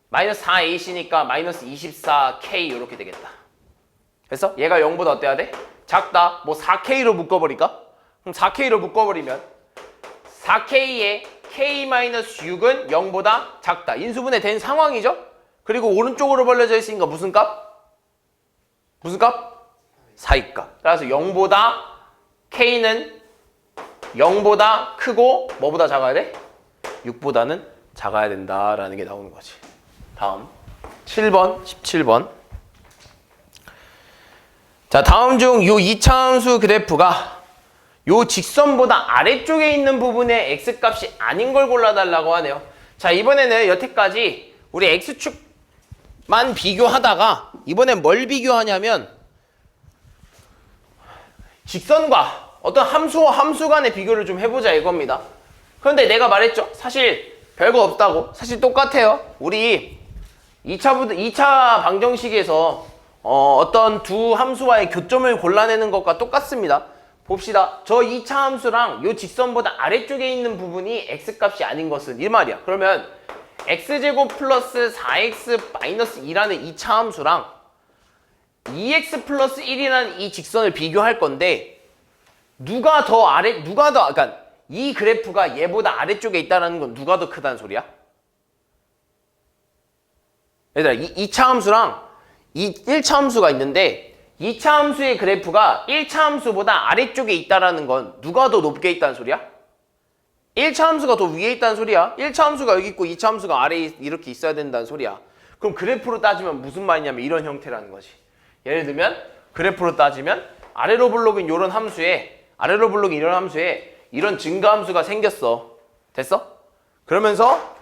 마이너스 4ac니까 마이너스 24k 이렇게 되겠다. 그래서 얘가 0보다 어때야 돼? 작다. 뭐 4k로 묶어버릴까? 그럼 4k로 묶어버리면 4k의 k-6은 0보다 작다. 인수분해 된 상황이죠? 그리고 오른쪽으로 벌려져 있으니까 무슨 값? 무슨 값? 4의 값. 따라서 0보다 k는 0보다 크고 뭐보다 작아야 돼? 6보다는 작아야 된다라는 게 나오는 거지. 다음 7번, 17번. 자, 다음 중 요 2차 함수 그래프가 요 직선보다 아래쪽에 있는 부분의 x값이 아닌 걸 골라달라고 하네요. 자, 이번에는 여태까지 우리 x축만 비교하다가 이번엔 뭘 비교하냐면 직선과 어떤 함수 간의 비교를 좀 해보자 이겁니다. 그런데 내가 말했죠. 사실 별거 없다고. 사실 똑같아요. 우리 2차 방정식에서 어떤 두 함수와의 교점을 골라내는 것과 똑같습니다. 봅시다. 저 2차 함수랑 요 직선보다 아래쪽에 있는 부분이 x값이 아닌 것은 이 말이야. 그러면 x제곱 플러스 4x 마이너스 2라는 2차 함수랑 2x 플러스 1이라는 이 직선을 비교할 건데 그러니까 이 그래프가 얘보다 아래쪽에 있다는 건 누가 더 크다는 소리야? 얘들아, 2차 함수랑 1차 함수가 있는데 2차 함수의 그래프가 1차 함수보다 아래쪽에 있다는 건 누가 더 높게 있다는 소리야? 1차 함수가 더 위에 있다는 소리야. 1차 함수가 여기 있고 2차 함수가 아래에 이렇게 있어야 된다는 소리야. 그럼 그래프로 따지면 무슨 말이냐면 이런 형태라는 거지. 예를 들면 그래프로 따지면 아래로 블록인 이런 함수에 이런 증가함수가 생겼어. 됐어? 그러면서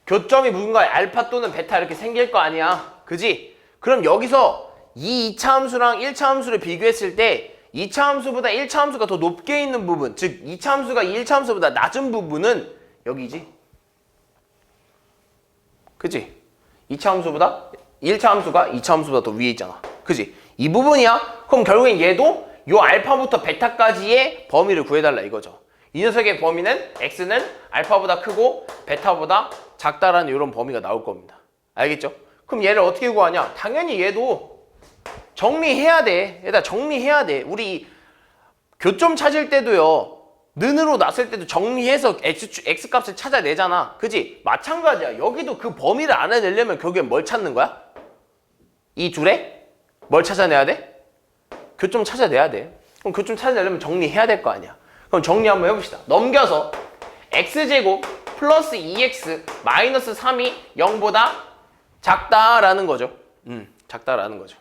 교점이 누군가의 알파 또는 베타 이렇게 생길 거 아니야. 그지? 그럼 여기서 이 2차 함수랑 1차 함수를 비교했을 때 2차 함수보다 1차 함수가 더 높게 있는 부분, 즉 2차 함수가 1차 함수보다 낮은 부분은 여기지. 그지? 1차 함수가 2차 함수보다 더 위에 있잖아. 그지? 이 부분이야. 그럼 결국엔 얘도 요 알파부터 베타까지의 범위를 구해달라 이거죠. 이 녀석의 범위는 x는 알파보다 크고 베타보다 작다라는 이런 범위가 나올 겁니다. 알겠죠? 그럼 얘를 어떻게 구하냐? 당연히 얘도 정리해야 돼. 얘들아 정리해야 돼. 우리 교점 찾을 때도요. 는으로 놨을 때도 정리해서 x값을 찾아내잖아. 그지? 마찬가지야. 여기도 그 범위를 알아내려면 결국엔 뭘 찾는 거야? 이 둘에 뭘 찾아내야 돼? 교점 찾아내야 돼. 그럼 교점 찾아내려면 정리해야 될 거 아니야. 그럼 정리 한번 해봅시다. 넘겨서 x제곱 플러스 2x 마이너스 3이 0보다 작다라는 거죠. 작다라는 거죠.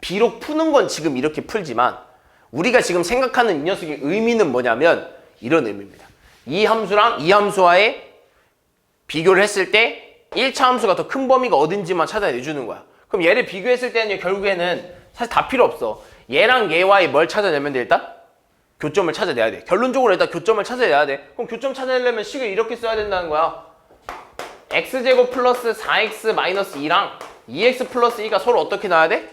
비록 푸는 건 지금 이렇게 풀지만 우리가 지금 생각하는 이 녀석의 의미는 뭐냐면 이런 의미입니다. 이 함수랑 이 함수와의 비교를 했을 때 1차 함수가 더 큰 범위가 어딘지만 찾아내주는 거야. 그럼 얘를 비교했을 때는 결국에는 사실 다 필요 없어. 얘랑 얘와의 뭘 찾아내면 돼 일단? 교점을 찾아내야 돼. 결론적으로 일단 교점을 찾아내야 돼. 그럼 교점 찾아내려면 식을 이렇게 써야 된다는 거야. x제곱 플러스 4x 마이너스 2랑 2x 플러스 2가 서로 어떻게 나와야 돼?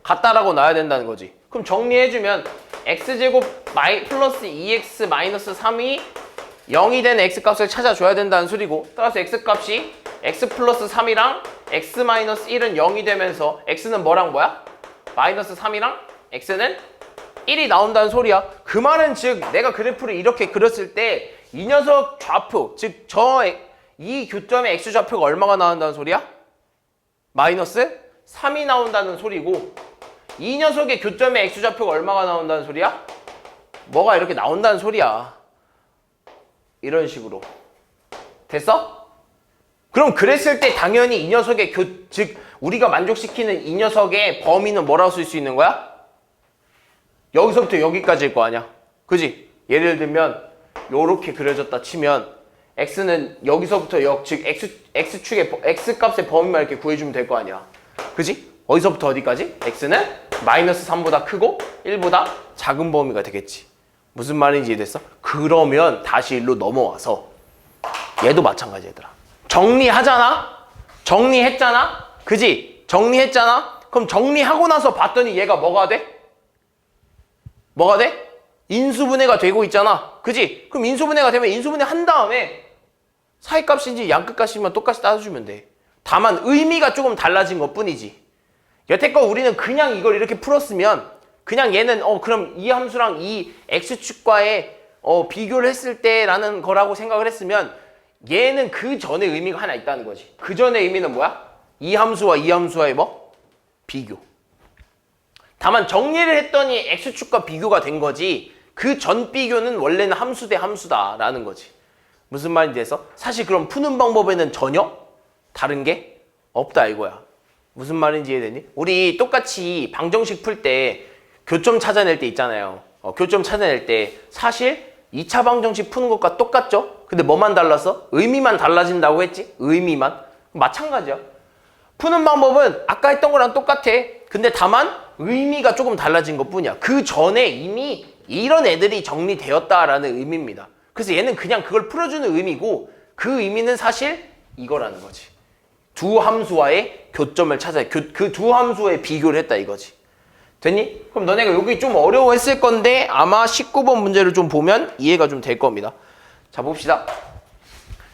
같다라고 나와야 된다는 거지. 그럼 정리해주면 x제곱 플러스 2x 마이너스 3이 0이 되는 x값을 찾아줘야 된다는 소리고 따라서 x값이 x 플러스 3이랑 x 마이너스 1은 0이 되면서 x는 뭐랑 뭐야? 마이너스 3이랑 x는 1이 나온다는 소리야. 그 말은 즉 내가 그래프를 이렇게 그렸을 때 이 녀석 좌표 즉 이 교점의 x좌표가 얼마가 나온다는 소리야? 마이너스 3이 나온다는 소리고 이 녀석의 교점의 x좌표가 얼마가 나온다는 소리야? 뭐가 이렇게 나온다는 소리야. 이런 식으로. 됐어? 그럼 그랬을 때 당연히 이 녀석의 즉 우리가 만족시키는 이 녀석의 범위는 뭐라고 쓸 수 있는 거야? 여기서부터 여기까지일 거 아니야. 그지? 예를 들면 요렇게 그려졌다 치면 x는 여기서부터 즉 x축의 x값의 범위만 이렇게 구해주면 될 거 아니야. 그지? 어디서부터 어디까지? x는 마이너스 3보다 크고 1보다 작은 범위가 되겠지. 무슨 말인지 이해됐어? 그러면 다시 일로 넘어와서 얘도 마찬가지 얘들아. 정리하잖아? 정리했잖아? 그지? 정리했잖아? 그럼 정리하고 나서 봤더니 얘가 뭐가 돼? 뭐가 돼? 인수분해가 되고 있잖아. 그지? 그럼 인수분해가 되면 인수분해 한 다음에 사이값인지 양끝값인지만 똑같이 따져주면 돼. 다만 의미가 조금 달라진 것 뿐이지. 여태껏 우리는 그냥 이걸 이렇게 풀었으면 그냥 얘는 그럼 이 함수랑 이 x축과의 비교를 했을 때라는 거라고 생각을 했으면 얘는 그 전에 의미가 하나 있다는 거지. 그 전의 의미는 뭐야? 이 함수와 이 함수와의 뭐? 비교. 다만 정리를 했더니 x축과 비교가 된 거지 그 전 비교는 원래는 함수 대 함수다라는 거지. 무슨 말인지 해서 사실 그럼 푸는 방법에는 전혀 다른 게 없다 이거야. 무슨 말인지 이해되니? 우리 똑같이 방정식 풀 때 교점 찾아낼 때 있잖아요. 교점 찾아낼 때 사실 2차 방정식 푸는 것과 똑같죠? 근데 뭐만 달라서? 의미만 달라진다고 했지? 의미만. 마찬가지야. 푸는 방법은 아까 했던 거랑 똑같아. 근데 다만 의미가 조금 달라진 것 뿐이야. 그 전에 이미 이런 애들이 정리되었다라는 의미입니다. 그래서 얘는 그냥 그걸 풀어주는 의미고 그 의미는 사실 이거라는 거지. 두 함수와의 교점을 찾아 그 두 함수의 비교를 했다 이거지. 됐니? 그럼 너네가 여기 좀 어려워했을 건데 아마 19번 문제를 좀 보면 이해가 좀 될 겁니다. 자 봅시다.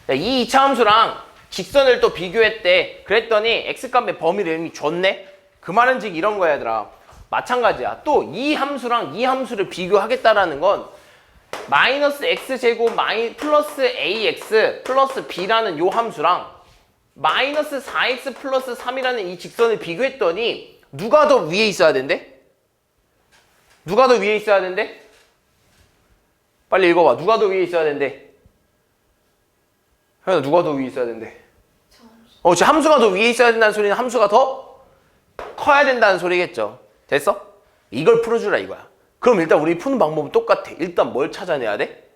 이 2차 함수랑 직선을 또 비교했대. 그랬더니 x값의 범위를 이미 줬네. 그 말은 즉 이런 거야 얘들아. 마찬가지야. 또 이 함수랑 이 함수를 비교하겠다라는 건 마이너스 x제곱 플러스 ax 플러스 b라는 요 함수랑 마이너스 4x 플러스 3이라는 이 직선을 비교했더니 누가 더 위에 있어야 된대? 누가 더 위에 있어야 된대? 빨리 읽어봐. 누가 더 위에 있어야 된대? 혜연아 누가 더 위에 있어야 된대? 지금 함수가 더 위에 있어야 된다는 소리는 함수가 더 커야 된다는 소리겠죠. 됐어? 이걸 풀어주라 이거야. 그럼 일단 우리 푸는 방법은 똑같아. 일단 뭘 찾아내야 돼?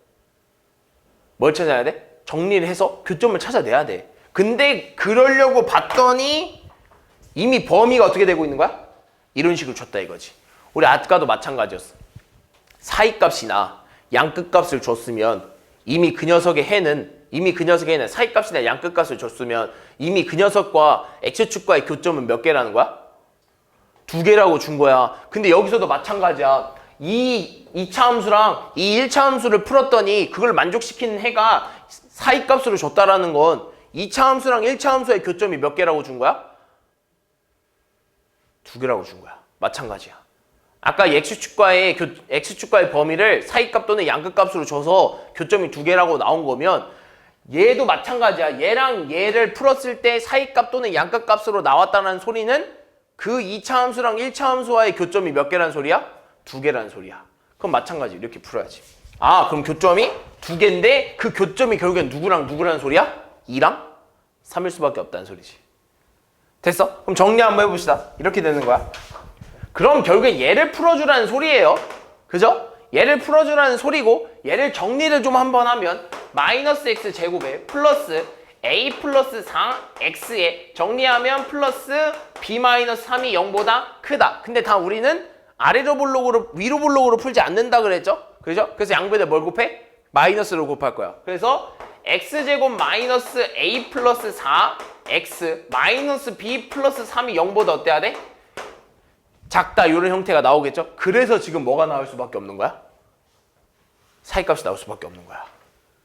뭘 찾아내야 돼? 정리를 해서 교점을 찾아내야 돼. 근데 그러려고 봤더니 이미 범위가 어떻게 되고 있는 거야? 이런 식으로 줬다 이거지. 우리 아까도 마찬가지였어. 사이값이나 양끝값을 줬으면 이미 그 녀석의 해는 사이값이나 양끝값을 줬으면 이미 그 녀석과 x축과의 교점은 몇 개라는 거야? 2개라고 준 거야. 근데 여기서도 마찬가지야. 이 2차 함수랑 이 1차 함수를 풀었더니 그걸 만족시키는 해가 사이값으로 줬다라는 건 2차 함수랑 1차 함수의 교점이 몇 개라고 준 거야? 2개라고 준 거야. 마찬가지야. 아까 x축과의 범위를 사이값 또는 양끝값으로 줘서 교점이 2개라고 나온 거면 얘도 마찬가지야. 얘랑 얘를 풀었을 때 사이값 또는 양끝값으로 나왔다는 소리는 그 2차 함수랑 1차 함수와의 교점이 몇 개라는 소리야? 2개라는 소리야. 그럼 마찬가지 이렇게 풀어야지. 그럼 교점이 2개인데 그 교점이 결국엔 누구랑 누구라는 소리야? 2랑 3일 수밖에 없다는 소리지. 됐어? 그럼 정리 한번 해봅시다. 이렇게 되는 거야. 그럼 결국엔 얘를 풀어주라는 소리예요. 그죠? 얘를 풀어주라는 소리고 얘를 정리를 좀 한번 하면 마이너스 x 제곱에 플러스 a 플러스 4x에 정리하면 플러스 b 마이너스 3이 0보다 크다. 근데 다 우리는 아래로 볼록으로 위로 볼록으로 풀지 않는다 그랬죠? 그죠? 그래서 양변에 뭘 곱해? 마이너스로 곱할 거야. 그래서 x제곱 마이너스 a 플러스 4x 마이너스 b 플러스 3이 0보다 어때야 돼? 작다 이런 형태가 나오겠죠? 그래서 지금 뭐가 나올 수밖에 없는 거야? 사이값이 나올 수밖에 없는 거야.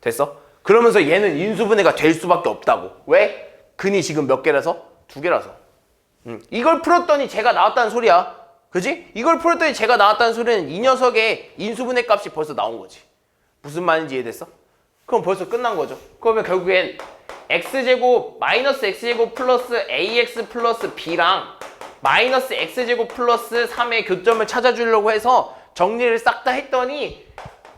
됐어? 그러면서 얘는 인수분해가 될 수밖에 없다고. 왜? 근이 지금 몇 개라서? 2개라서. 이걸 풀었더니 제가 나왔다는 소리야. 그지? 이걸 풀었더니 제가 나왔다는 소리는 이 녀석의 인수분해 값이 벌써 나온 거지. 무슨 말인지 이해됐어? 그럼 벌써 끝난 거죠. 그러면 결국엔 x제곱 마이너스 x제곱 플러스 ax 플러스 b랑 마이너스 x제곱 플러스 3의 교점을 찾아주려고 해서 정리를 싹 다 했더니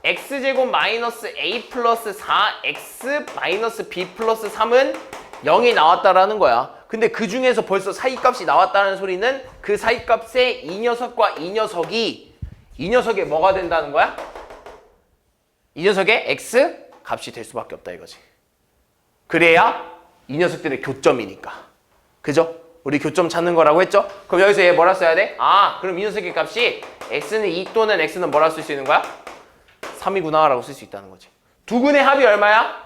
x제곱 마이너스 a 플러스 4x 마이너스 b 플러스 3은 0이 나왔다라는 거야. 근데 그 중에서 벌써 사이값이 나왔다는 소리는 그 사이값의 이 녀석과 이 녀석에 뭐가 된다는 거야? 이 녀석의 x 값이 될 수밖에 없다 이거지. 그래야 이 녀석들의 교점이니까. 그죠? 우리 교점 찾는 거라고 했죠? 그럼 여기서 얘 뭐라 써야 돼? 아, 그럼 이 녀석의 값이 x는 2 또는 x는 뭐라 쓸 수 있는 거야? 3이구나 라고 쓸 수 있다는 거지. 두근의 합이 얼마야?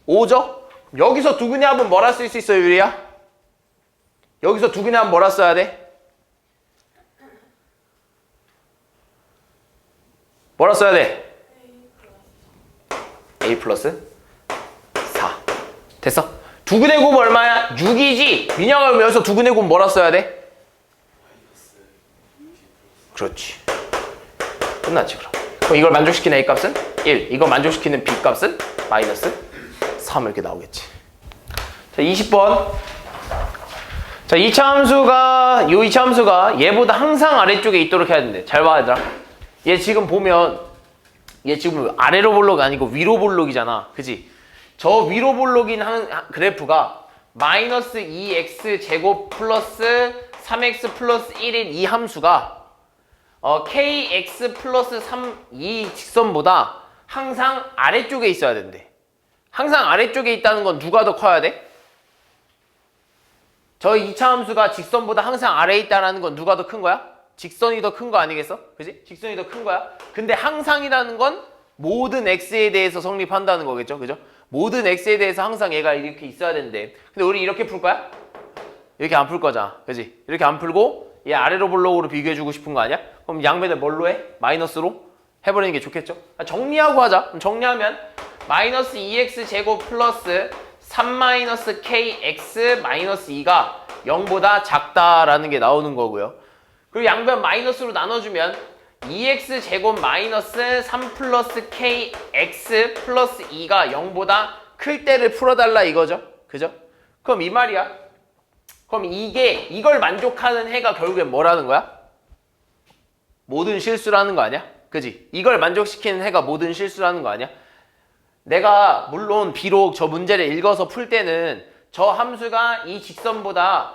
5죠? 여기서 두근의 합은 뭐라 쓸 수 있어요, 유리야? 여기서 두근의 합은 뭐라 써야 돼? 뭐라 써야 돼? a 플러스 4. 됐어? 두근의 곱 얼마야? 6이지? 민혁아, 그럼 여기서 두근의 곱 뭐라 써야 돼? 그렇지. 끝났지 그럼. 그럼 이걸 만족시키는 a 값은 1. 이거 만족시키는 b 값은 마이너스 3 이렇게 나오겠지. 자, 20번. 자, 2차 함수가 얘보다 항상 아래쪽에 있도록 해야 되는데. 잘 봐, 얘들아. 얘 지금 보면 얘 지금 아래로 볼록이 아니고 위로 볼록이잖아. 그지? 저 위로 볼록인 그래프가 마이너스 2x 제곱 플러스 3x 플러스 1인 이 함수가 kx 플러스 3 이 직선보다 항상 아래쪽에 있어야 된대. 항상 아래쪽에 있다는 건 누가 더 커야 돼? 저 2차 함수가 직선보다 항상 아래에 있다는 건 누가 더 큰 거야? 직선이 더 큰 거 아니겠어? 그지? 직선이 더 큰 거야. 근데 항상이라는 건 모든 x에 대해서 성립한다는 거겠죠? 그죠? 모든 x에 대해서 항상 얘가 이렇게 있어야 되는데. 근데 우리 이렇게 풀 거야? 이렇게 안 풀 거잖아. 그지? 이렇게 안 풀고 얘 아래로 볼록으로 비교해주고 싶은 거 아니야? 그럼 양변을 뭘로 해? 마이너스로 해버리는 게 좋겠죠? 정리하고 하자. 그럼 정리하면 마이너스 2x 제곱 플러스 3 마이너스 kx 마이너스 2가 0보다 작다라는 게 나오는 거고요. 그리고 양변 마이너스로 나눠주면 2x 제곱 마이너스 3 플러스 kx 플러스 2가 0보다 클 때를 풀어달라 이거죠. 그죠? 그럼 이 말이야. 그럼 이걸 만족하는 해가 결국엔 뭐라는 거야? 모든 실수라는 거 아니야? 그지? 이걸 만족시키는 해가 모든 실수라는 거 아니야? 내가 물론 비록 저 문제를 읽어서 풀 때는 저 함수가 이 직선보다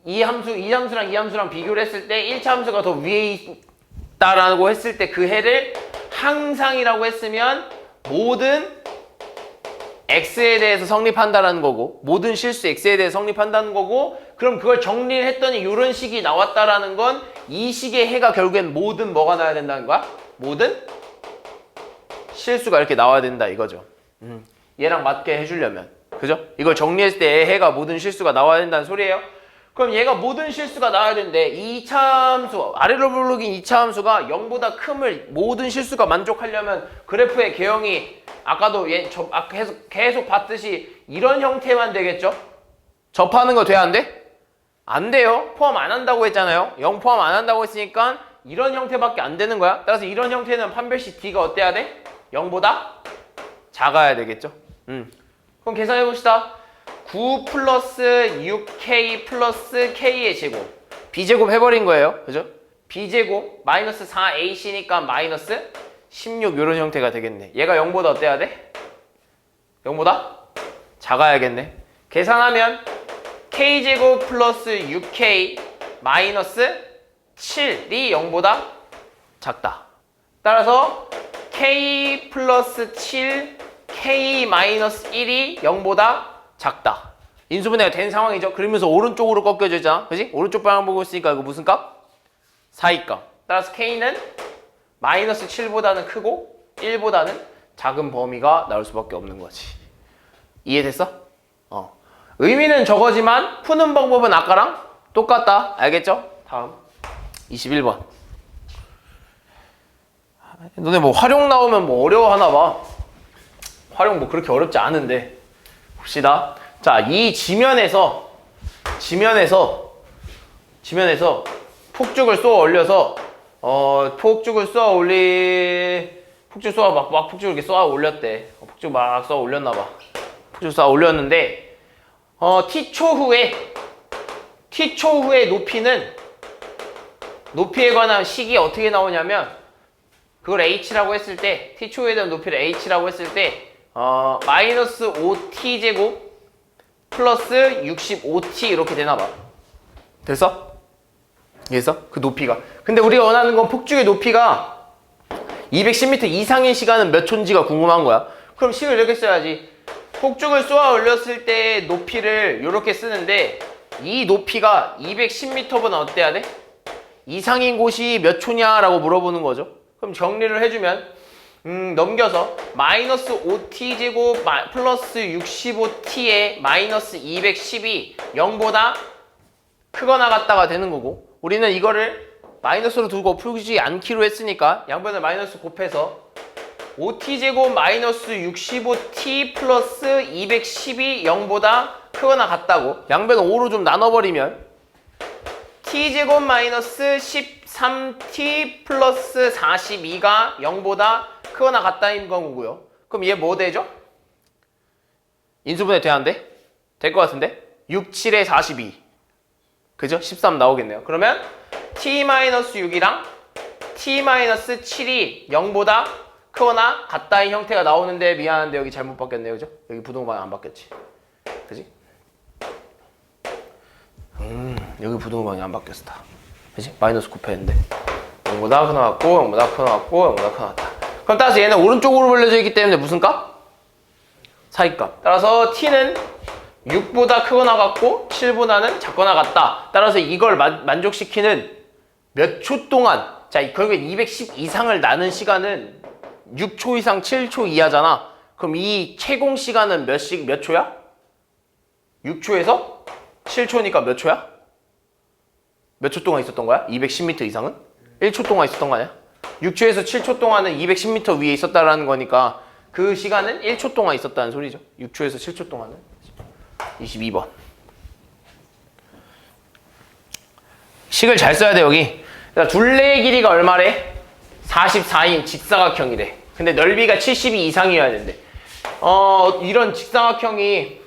이 함수랑 이 함수랑 비교를 했을 때 1차 함수가 더 위에 있다라고 했을 때 그 해를 항상이라고 했으면 모든 x에 대해서 성립한다라는 거고 모든 실수 x에 대해서 성립한다는 거고 그럼 그걸 정리를 했더니 이런 식이 나왔다라는 건 이 식의 해가 결국엔 모든 뭐가 나와야 된다는 거야? 모든 실수가 이렇게 나와야 된다 이거죠. 얘랑 맞게 해주려면 그죠? 이걸 정리했을 때 해가 모든 실수가 나와야 된다는 소리예요. 그럼 얘가 모든 실수가 나와야 되는데 2차 함수 아래로 볼록인 2차 함수가 0보다 큼을 모든 실수가 만족하려면 그래프의 개형이 아까도 계속 봤듯이 이런 형태만 되겠죠? 접하는 거 돼야 안 돼? 안 돼요. 포함 안 한다고 했잖아요. 0 포함 안 한다고 했으니까 이런 형태밖에 안 되는 거야. 따라서 이런 형태는 판별식 D가 어때야 돼? 0보다 작아야 되겠죠? 그럼 계산해 봅시다. 9 플러스 6k 플러스 k의 제곱 b제곱 해버린 거예요. 그죠? b제곱 마이너스 4ac니까 마이너스 16 이런 형태가 되겠네. 얘가 0보다 어때야 돼? 0보다 작아야겠네. 계산하면 k제곱 플러스 6k 마이너스 7이 0보다 작다. 따라서 k 플러스 7 k 마이너스 1이 0보다 작다. 인수분해가 된 상황이죠. 그러면서 오른쪽으로 꺾여져 있잖아. 그지? 오른쪽 방향 보고 있으니까 이거 무슨 값? 4위 값. 따라서 k는 마이너스 7보다는 크고 1보다는 작은 범위가 나올 수밖에 없는 거지. 이해됐어? 의미는 저거지만 푸는 방법은 아까랑 똑같다. 알겠죠? 다음 21번. 너네 뭐 활용 나오면 뭐 어려워하나 봐. 활용 뭐 그렇게 어렵지 않은데 봅시다. 자, 이 지면에서 폭죽을 쏘아 올려서 폭죽을 이렇게 쏘아 올렸대. 폭죽 막 쏘아 올렸나 봐. 폭죽 쏘아 올렸는데 T초 후에 t초 후의 높이에 관한 식이 어떻게 나오냐면 그걸 h라고 했을 때 t초 후에 대한 높이를 h라고 했을 때 마이너스 5t제곱 플러스 65t 이렇게 되나봐. 됐어? 그래서 그 높이가 근데 우리가 원하는 건 폭죽의 높이가 210m 이상인 시간은 몇 초인지가 궁금한 거야. 그럼 식을 이렇게 써야지. 폭죽을 쏘아 올렸을 때 높이를 이렇게 쓰는데 이 높이가 210m보다 어때야 돼? 이상인 곳이 몇 초냐라고 물어보는 거죠. 그럼 정리를 해주면 넘겨서 마이너스 5t제곱 플러스 65t에 마이너스 210이 0보다 크거나 같다가 되는 거고 우리는 이거를 마이너스로 두고 풀지 않기로 했으니까 양변을 마이너스 곱해서 5t제곱 마이너스 65t 플러스 210이 0보다 크거나 같다고 양변을 5로 좀 나눠버리면 t제곱 마이너스 13t 플러스 42가 0보다 크거나 같다인 거고요. 그럼 얘 뭐 되죠? 인수분해 돼야 안 돼? 될 것 같은데? 6, 7에 42 그죠? 13 나오겠네요. 그러면 t-6이랑 t-7이 0보다 크거나 같다인 형태가 나오는데 미안한데 여기 잘못 바뀌었네요. 그죠? 여기 부동방 안 바뀌었지. 그지? 여기 부동방이 안 바뀌었어 다. 그지? 마이너스 곱했는데 0보다 크 나왔고 0보다 크 나왔고 0보다 크 나왔다. 그럼 따라서 얘는 오른쪽으로 벌려져 있기 때문에 무슨 값? 사이값. 따라서 t는 6보다 크거나 같고 7보다는 작거나 같다. 따라서 이걸 만족시키는 몇 초 동안 자 결국엔 210 이상을 나는 시간은 6초 이상 7초 이하잖아. 그럼 이 채공 시간은 몇 초야? 6초에서 7초니까 몇 초야? 몇 초 동안 있었던 거야? 210m 이상은? 1초 동안 있었던 거 아니야? 6초에서 7초 동안은 210m 위에 있었다라는 거니까 그 시간은 1초 동안 있었다는 소리죠. 6초에서 7초 동안은 22번. 식을 잘 써야 돼 여기. 둘레의 길이가 얼마래? 44인 직사각형이래. 근데 넓이가 72 이상이어야 된대. 이런 직사각형이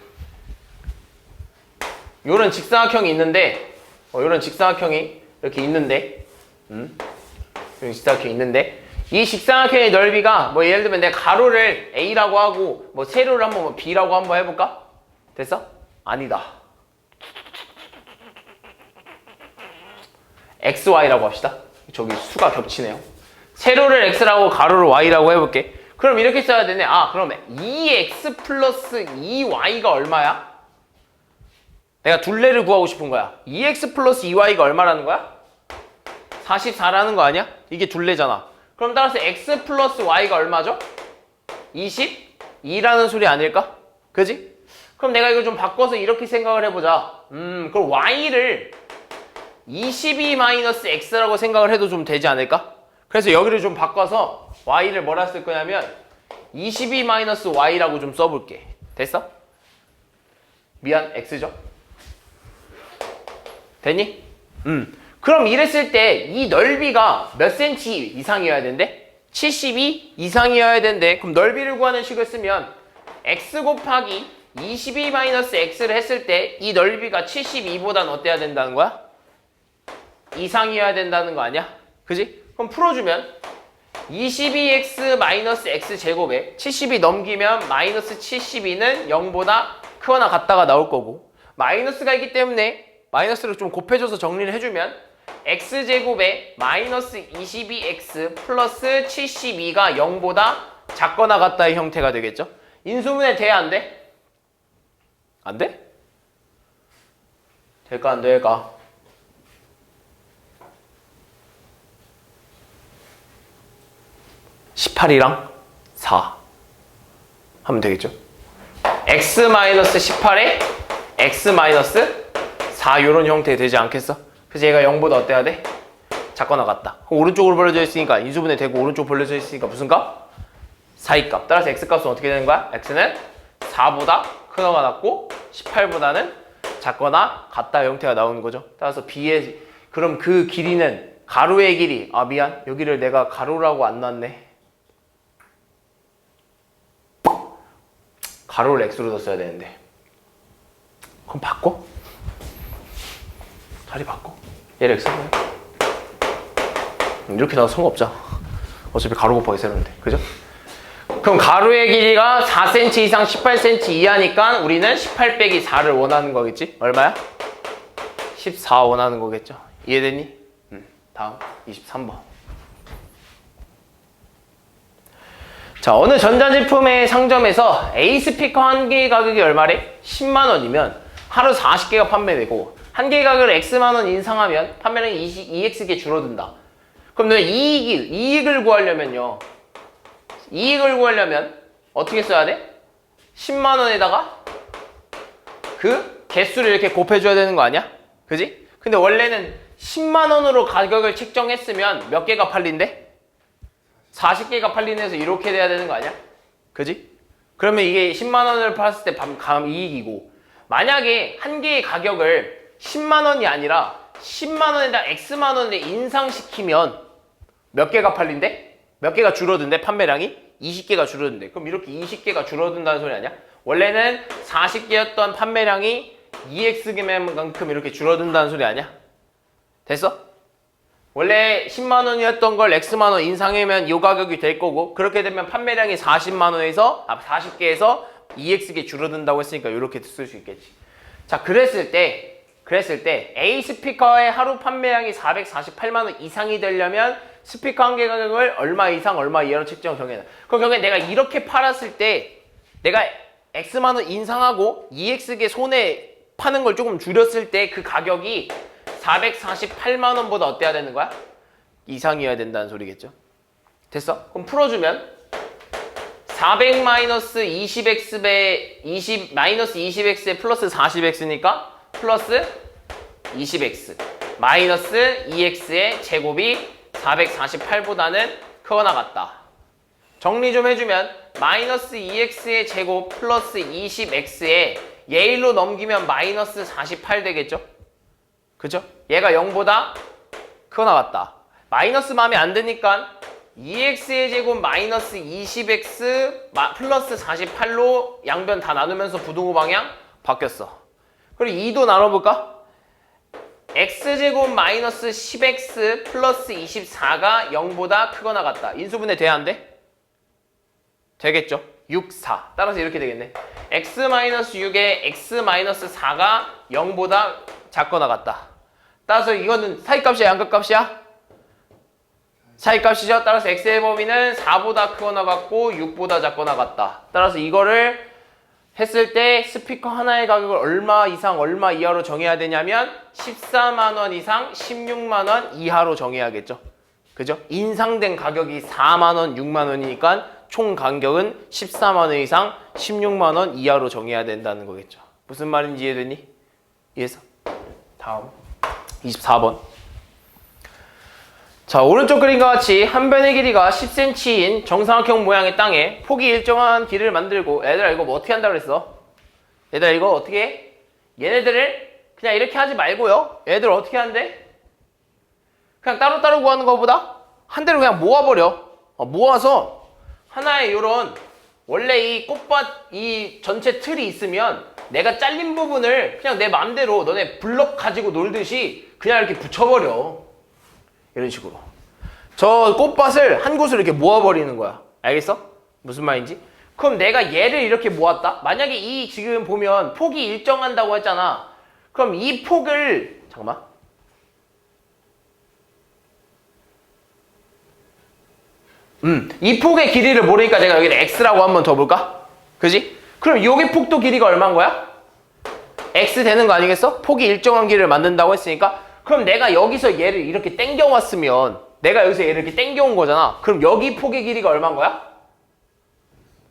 요런 직사각형이 있는데 요런 직사각형이 이렇게 있는데 이런 직사각형이 있는데 이 직사각형의 넓이가 뭐 예를 들면 내가 가로를 A라고 하고 뭐 세로를 한번 뭐 B라고 한번 해볼까? 됐어? 아니다. XY라고 합시다. 저기 수가 겹치네요. 세로를 X라고 가로를 Y라고 해볼게. 그럼 이렇게 써야 되네. 그럼 2X 플러스 2Y가 얼마야? 내가 둘레를 구하고 싶은 거야. 2X 플러스 2Y가 얼마라는 거야? 44라는 거 아니야? 이게 둘레잖아. 그럼 따라서 X 플러스 Y가 얼마죠? 22라는 소리 아닐까? 그지? 그럼 내가 이걸 좀 바꿔서 이렇게 생각을 해보자. 그럼 Y를 22-X라고 생각을 해도 좀 되지 않을까? 그래서 여기를 좀 바꿔서 Y를 뭐라 쓸 거냐면 22-Y라고 좀 써볼게. 됐어? 미안, X죠? 됐니? 그럼 이랬을 때 이 넓이가 몇 cm 이상이어야 된대? 72 이상이어야 된대. 그럼 넓이를 구하는 식을 쓰면 x 곱하기 22-x를 했을 때 이 넓이가 72보다는 어때야 된다는 거야? 이상이어야 된다는 거 아니야? 그지? 그럼 풀어주면 22x-x 제곱에 72 넘기면 마이너스 72는 0보다 크거나 같다가 나올 거고 마이너스가 있기 때문에 마이너스를 좀 곱해줘서 정리를 해주면 x제곱에 마이너스 22x 플러스 72가 0보다 작거나 같다의 형태가 되겠죠? 인수분해 돼? 안 돼? 안 돼? 될까 안 될까? (18이랑) 4 하면 되겠죠? x-18에 x-4 이런 형태 되지 않겠어? 그래서 얘가 0보다 어때야 돼? 작거나 같다. 그럼 오른쪽으로 벌려져 있으니까 인수분해 되고 오른쪽 벌려져 있으니까 무슨 값? 사이값. 따라서 x값은 어떻게 되는 거야? x는 4보다 크거나 같고 18보다는 작거나 같다 형태가 나오는 거죠. 따라서 b의 그럼 그 길이는 가로의 길이 미안 여기를 내가 가로라고 안 놨네. 가로를 x로 뒀어야 되는데 그럼 바꿔? 자리 바꿔. 얘를 X로 해. 이렇게 나도 상관없잖아. 어차피 가로 곱하기 세로인데. 그죠? 그럼 가로의 길이가 4cm 이상 18cm 이하니까 우리는 18 빼기 4를 원하는 거겠지? 얼마야? 14 원하는 거겠죠? 이해되니? 다음 23번. 자, 어느 전자제품의 상점에서 A 스피커 한 개의 가격이 얼마래? 10만 원이면 하루 40개가 판매되고 한 개의 가격을 X만 원 인상하면 판매량이 2X개 줄어든다. 그럼 너는 이익을 구하려면요. 이익을 구하려면 어떻게 써야 돼? 10만 원에다가 그 개수를 이렇게 곱해줘야 되는 거 아니야? 그지? 근데 원래는 10만 원으로 가격을 책정했으면 몇 개가 팔린대? 40개가 팔리는 해서 이렇게 돼야 되는 거 아니야? 그지? 그러면 이게 10만 원을 팔았을 때 감 이익이고 만약에 한 개의 가격을 10만 원이 아니라 10만 원에다 X만 원에 인상시키면 몇 개가 팔린대? 몇 개가 줄어든대? 판매량이? 20개가 줄어든대. 그럼 이렇게 20개가 줄어든다는 소리 아니야? 원래는 40개였던 판매량이 2X만큼 이렇게 줄어든다는 소리 아니야? 됐어? 원래 10만 원이었던 걸 X만 원 인상하면 이 가격이 될 거고 그렇게 되면 판매량이 40만 원에서 40개에서 2X개 줄어든다고 했으니까 이렇게 쓸 수 있겠지. 자, 그랬을 때 A 스피커의 하루 판매량이 448만 원 이상이 되려면 스피커 한 개 가격을 얼마 이상 얼마 이하로 책정 정해놔. 그럼 결국에 내가 이렇게 팔았을 때 내가 X만 원 인상하고 2X개 손에 파는 걸 조금 줄였을 때 그 가격이 448만 원보다 어때야 되는 거야? 이상이어야 된다는 소리겠죠. 됐어? 그럼 풀어주면 400 마이너스 20x에 20x에 플러스 40x니까 플러스 20x 마이너스 2x의 제곱이 448보다는 크거나 같다. 정리 좀 해주면 마이너스 2x의 제곱 플러스 20x에 얘 1로 넘기면 마이너스 48 되겠죠? 그죠? 얘가 0보다 크거나 같다. 마이너스 마음에 안 드니까 2x의 제곱 마이너스 20x 플러스 48로 양변 다 나누면서 부등호 방향 바뀌었어. 그리고 2도 나눠볼까? x제곱 마이너스 10x 플러스 24가 0보다 크거나 같다. 인수분해 돼야 안 돼? 되겠죠? 6, 4. 따라서 이렇게 되겠네. x 마이너스 6에 x 마이너스 4가 0보다 작거나 같다. 따라서 이거는 사이값이야, 양극값이야? 사이값이죠? 따라서 x의 범위는 4보다 크거나 같고 6보다 작거나 같다. 따라서 이거를 했을 때 스피커 하나의 가격을 얼마 이상 얼마 이하로 정해야 되냐면 14만 원 이상 16만 원 이하로 정해야겠죠. 그죠? 인상된 가격이 4만 원, 6만 원이니까 총 간격은 14만 원 이상 16만 원 이하로 정해야 된다는 거겠죠. 무슨 말인지 이해되니? 이해했어? 다음 24번. 자, 오른쪽 그림과 같이 한 변의 길이가 10cm인 정사각형 모양의 땅에 폭이 일정한 길을 만들고 얘들아 이거 뭐 어떻게 한다고 그랬어? 얘들아 이거 어떻게 해? 얘네들을 그냥 이렇게 하지 말고요. 얘들 어떻게 한대? 그냥 따로따로 구하는 것보다 한 대로 그냥 모아버려. 모아서 하나의 요런 원래 이 꽃밭 이 전체 틀이 있으면 내가 잘린 부분을 그냥 내 맘대로 너네 블럭 가지고 놀듯이 그냥 이렇게 붙여버려. 이런 식으로. 저 꽃밭을 한 곳으로 이렇게 모아버리는 거야. 알겠어? 무슨 말인지? 그럼 내가 얘를 이렇게 모았다? 만약에 이 지금 보면 폭이 일정한다고 했잖아. 그럼 이 폭을 잠깐만. 이 폭의 길이를 모르니까 내가 여기다 x라고 한번 더 볼까? 그지? 그럼 여기 폭도 길이가 얼마인 거야? x 되는 거 아니겠어? 폭이 일정한 길이를 만든다고 했으니까 그럼 내가 여기서 얘를 이렇게 당겨왔으면 내가 여기서 얘를 이렇게 당겨온 거잖아. 그럼 여기 폭의 길이가 얼마인 거야?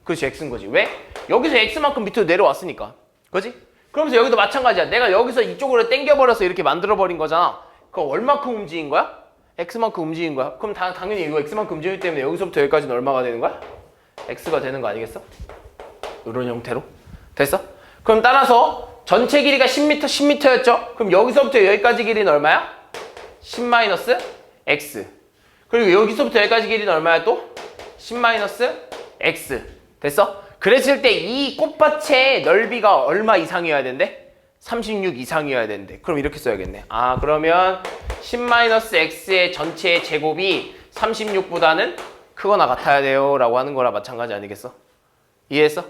그렇지, x인 거지. 왜? 여기서 x만큼 밑으로 내려왔으니까. 그지? 그러면서 여기도 마찬가지야. 내가 여기서 이쪽으로 당겨버려서 이렇게 만들어버린 거잖아. 그럼 얼마큼 움직인 거야? x만큼 움직인 거야. 그럼 당연히 이거 x만큼 움직이기 때문에 여기서부터 여기까지는 얼마가 되는 거야? x가 되는 거 아니겠어? 이런 형태로. 됐어? 그럼 따라서 전체 길이가 10m였죠? 그럼 여기서부터 여기까지 길이는 얼마야? 10-x. 그리고 여기서부터 여기까지 길이는 얼마야 또? 10-x. 됐어? 그랬을 때 이 꽃밭의 넓이가 얼마 이상이어야 된대? 36 이상이어야 되는데 그럼 이렇게 써야겠네. 아 그러면 10-x의 전체의 제곱이 36보다는 크거나 같아야 돼요 라고 하는 거랑 마찬가지 아니겠어? 이해했어?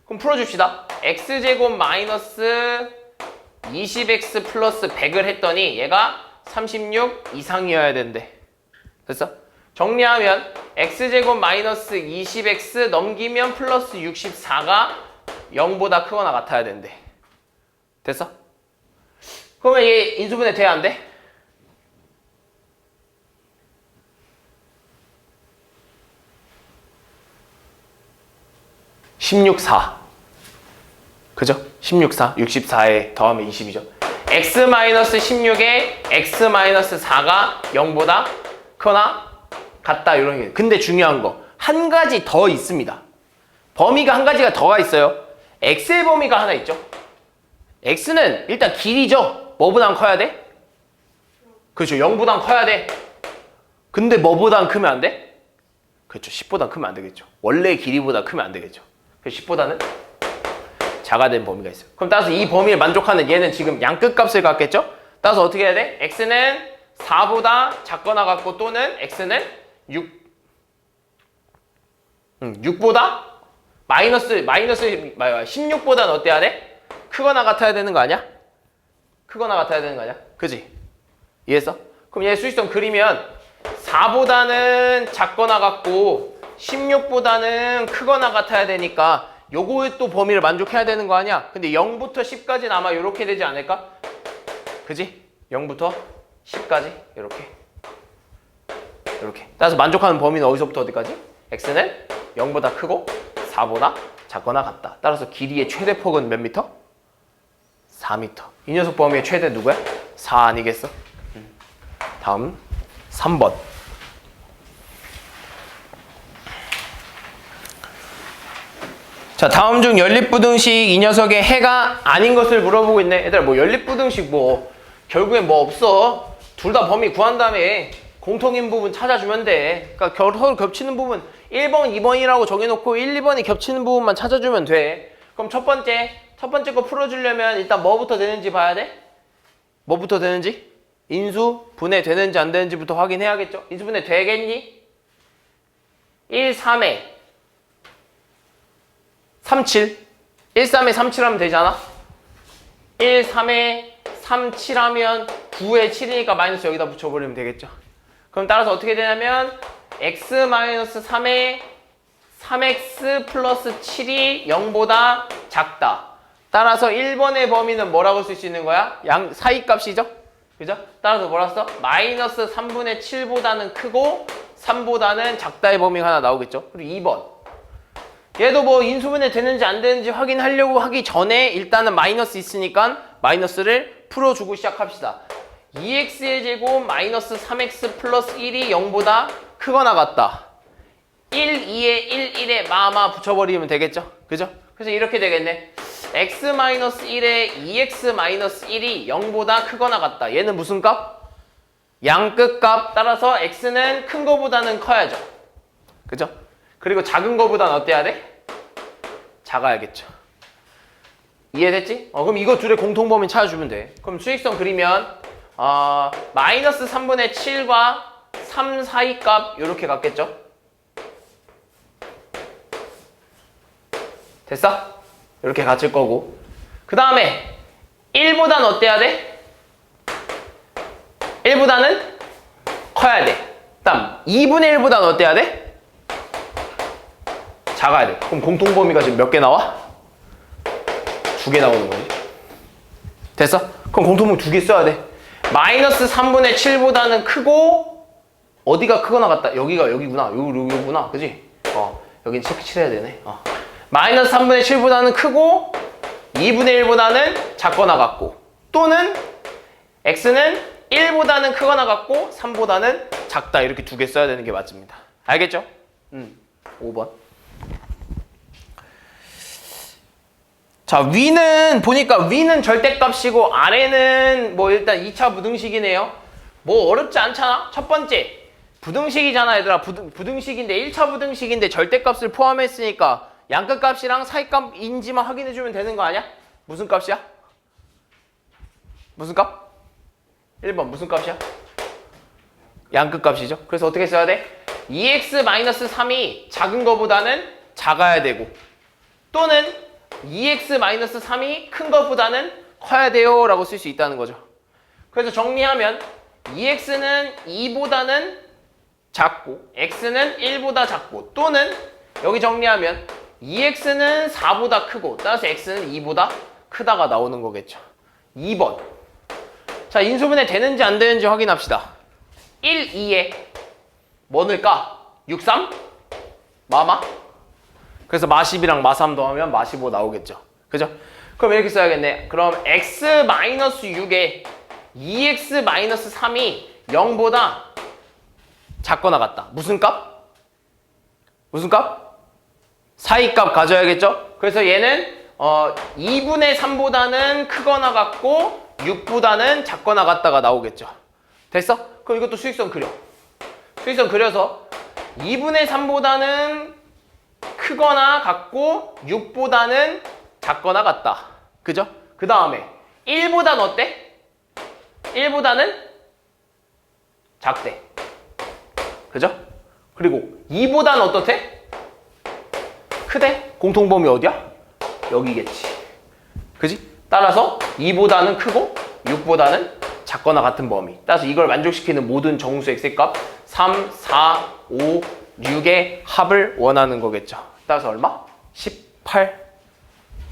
그럼 풀어줍시다. x제곱 마이너스 20x 플러스 100을 했더니 얘가 36 이상이어야 된대. 됐어? 정리하면 x제곱 마이너스 20x 넘기면 플러스 64가 0보다 크거나 같아야 된대. 됐어? 그러면 얘 인수분해 돼야 안 돼? (16,4) 그죠? 16,4 64에 더하면 20이죠. x-16에 x-4가 0보다 크거나 같다 이런 게. 근데 중요한 거 한 가지 더 있습니다. 범위가 한 가지가 더가 있어요. x의 범위가 하나 있죠. x는 일단 길이죠. 뭐보단 커야 돼? 그렇죠. 0보단 커야 돼. 근데 뭐보단 크면 안 돼? 그렇죠. 10보단 크면 안 되겠죠. 원래 길이보다 크면 안 되겠죠. 그래서 10보다는 작아 된 범위가 있어요. 그럼 따라서 이 범위를 만족하는 얘는 지금 양끝값을 갖겠죠? 따라서 어떻게 해야 돼? x는 4보다 작거나 같고 또는 x는 6보다 마이너스 16보다는 어때야 돼? 크거나 같아야 되는 거 아니야? 크거나 같아야 되는 거 아니야? 그지? 이해했어? 그럼 얘 수직선 그리면 4보다는 작거나 같고 16보다는 크거나 같아야 되니까 요거의 또 범위를 만족해야 되는 거 아니야? 근데 0부터 10까지는 아마 요렇게 되지 않을까? 그지? 0부터 10까지 요렇게 따라서 만족하는 범위는 어디서부터 어디까지? x는 0보다 크고 4보다 작거나 같다. 따라서 길이의 최대폭은 몇 미터? 4m. 이 녀석 범위의 최대 누구야? 4 아니겠어? 다음 3번. 자, 다음 중 연립부등식 이 녀석의 해가 아닌 것을 물어보고 있네. 얘들아, 뭐 연립부등식 뭐 결국엔 뭐 없어. 둘 다 범위 구한 다음에 공통인 부분 찾아주면 돼. 그러니까 서로 겹치는 부분 1번, 2번이라고 정해놓고 1, 2번이 겹치는 부분만 찾아주면 돼. 그럼 첫 번째 거 풀어주려면 일단 뭐부터 되는지 봐야 돼? 뭐부터 되는지? 인수, 분해 되는지 안 되는지부터 확인해야겠죠? 인수, 분해 되겠니? 1, 3에 37 1, 3에 37 하면 되잖아? 1, 3에 37 하면 9에 7이니까 마이너스 여기다 붙여버리면 되겠죠? 그럼 따라서 어떻게 되냐면 x-3에 3x 플러스 7이 0보다 작다. 따라서 1번의 범위는 뭐라고 쓸 수 있는 거야? 사이값이죠? 그죠? 따라서 뭐라 써? 마이너스 3분의 7보다는 크고 3보다는 작다의 범위가 하나 나오겠죠? 그리고 2번. 얘도 뭐 인수분해 되는지 안 되는지 확인하려고 하기 전에 일단은 마이너스 있으니까 마이너스를 풀어주고 시작합시다. 2x의 제곱 마이너스 3x 플러스 1이 0보다 크거나 같다. 1, 2에 1, 1에 마마 붙여버리면 되겠죠? 그죠? 그래서 이렇게 되겠네. x-1에 2x-1이 0보다 크거나 같다. 얘는 무슨 값? 양끝값. 따라서 x는 큰 거보다는 커야죠. 그죠? 그리고 작은 거보다는 어때야 돼? 작아야겠죠. 이해됐지? 그럼 이거 둘의 공통범위 찾아주면 돼. 그럼 수직선 그리면 마이너스 3분의 7과 3 사이 값 이렇게 같겠죠? 됐어? 이렇게 같을 거고 그 다음에 1보다는 어때야 돼? 1보다는 커야 돼. 그 다음 2분의 1보다는 어때야 돼? 작아야 돼. 그럼 공통범위가 지금 몇 개 나와? 2개 나오는 거지. 됐어? 그럼 공통범위 2개 써야 돼. 마이너스 3분의 7보다는 크고 어디가 크거나 같다? 여기가 여기구나. 여기구나. 그지? 여긴 체크 칠해야 되네. 마이너스 3분의 7보다는 크고 2분의 1보다는 작거나 같고 또는 x는 1보다는 크거나 같고 3보다는 작다. 이렇게 2개 써야 되는 게 맞습니다. 알겠죠? 5번. 자, 위는 보니까 위는 절대값이고 아래는 뭐 일단 2차 부등식이네요. 뭐 어렵지 않잖아. 첫 번째 부등식이잖아 얘들아. 부등식인데 1차 부등식인데 절대값을 포함했으니까 양끝값이랑 사이값인지만 확인해주면 되는 거 아니야? 무슨 값이야? 무슨 값? 1번 무슨 값이야? 양끝 값이죠. 그래서 어떻게 써야 돼? 2x-3이 작은 거보다는 작아야 되고 또는 2x-3이 큰 거보다는 커야 돼요 라고 쓸 수 있다는 거죠. 그래서 정리하면 2x는 2보다는 작고 x는 1보다 작고 또는 여기 정리하면 2x는 4보다 크고 따라서 x는 2보다 크다가 나오는 거겠죠. 2번. 자, 인수분해 되는지 안 되는지 확인합시다. 1, 2에 뭐 넣을까? 6, 3? 마마? 그래서 마10이랑 마3 더하면 마15 나오겠죠. 그죠? 그럼 이렇게 써야겠네. 그럼 x-6에 2x-3이 0보다 작거나 같다. 무슨 값? 무슨 값? 사이값 가져야겠죠? 그래서 얘는 2분의 3보다는 크거나 같고 6보다는 작거나 같다가 나오겠죠. 됐어? 그럼 이것도 수익선 그려. 수익선 그려서 2분의 3보다는 크거나 같고 6보다는 작거나 같다. 그죠? 그 다음에 1보다는 어때? 1보다는 작대. 그죠? 그리고 2보다는 어떻대? 크대? 공통범위 어디야? 여기겠지. 그지? 따라서 2보다는 크고 6보다는 작거나 같은 범위. 따라서 이걸 만족시키는 모든 정수 x의 값 3, 4, 5, 6의 합을 원하는 거겠죠. 따라서 얼마? 18.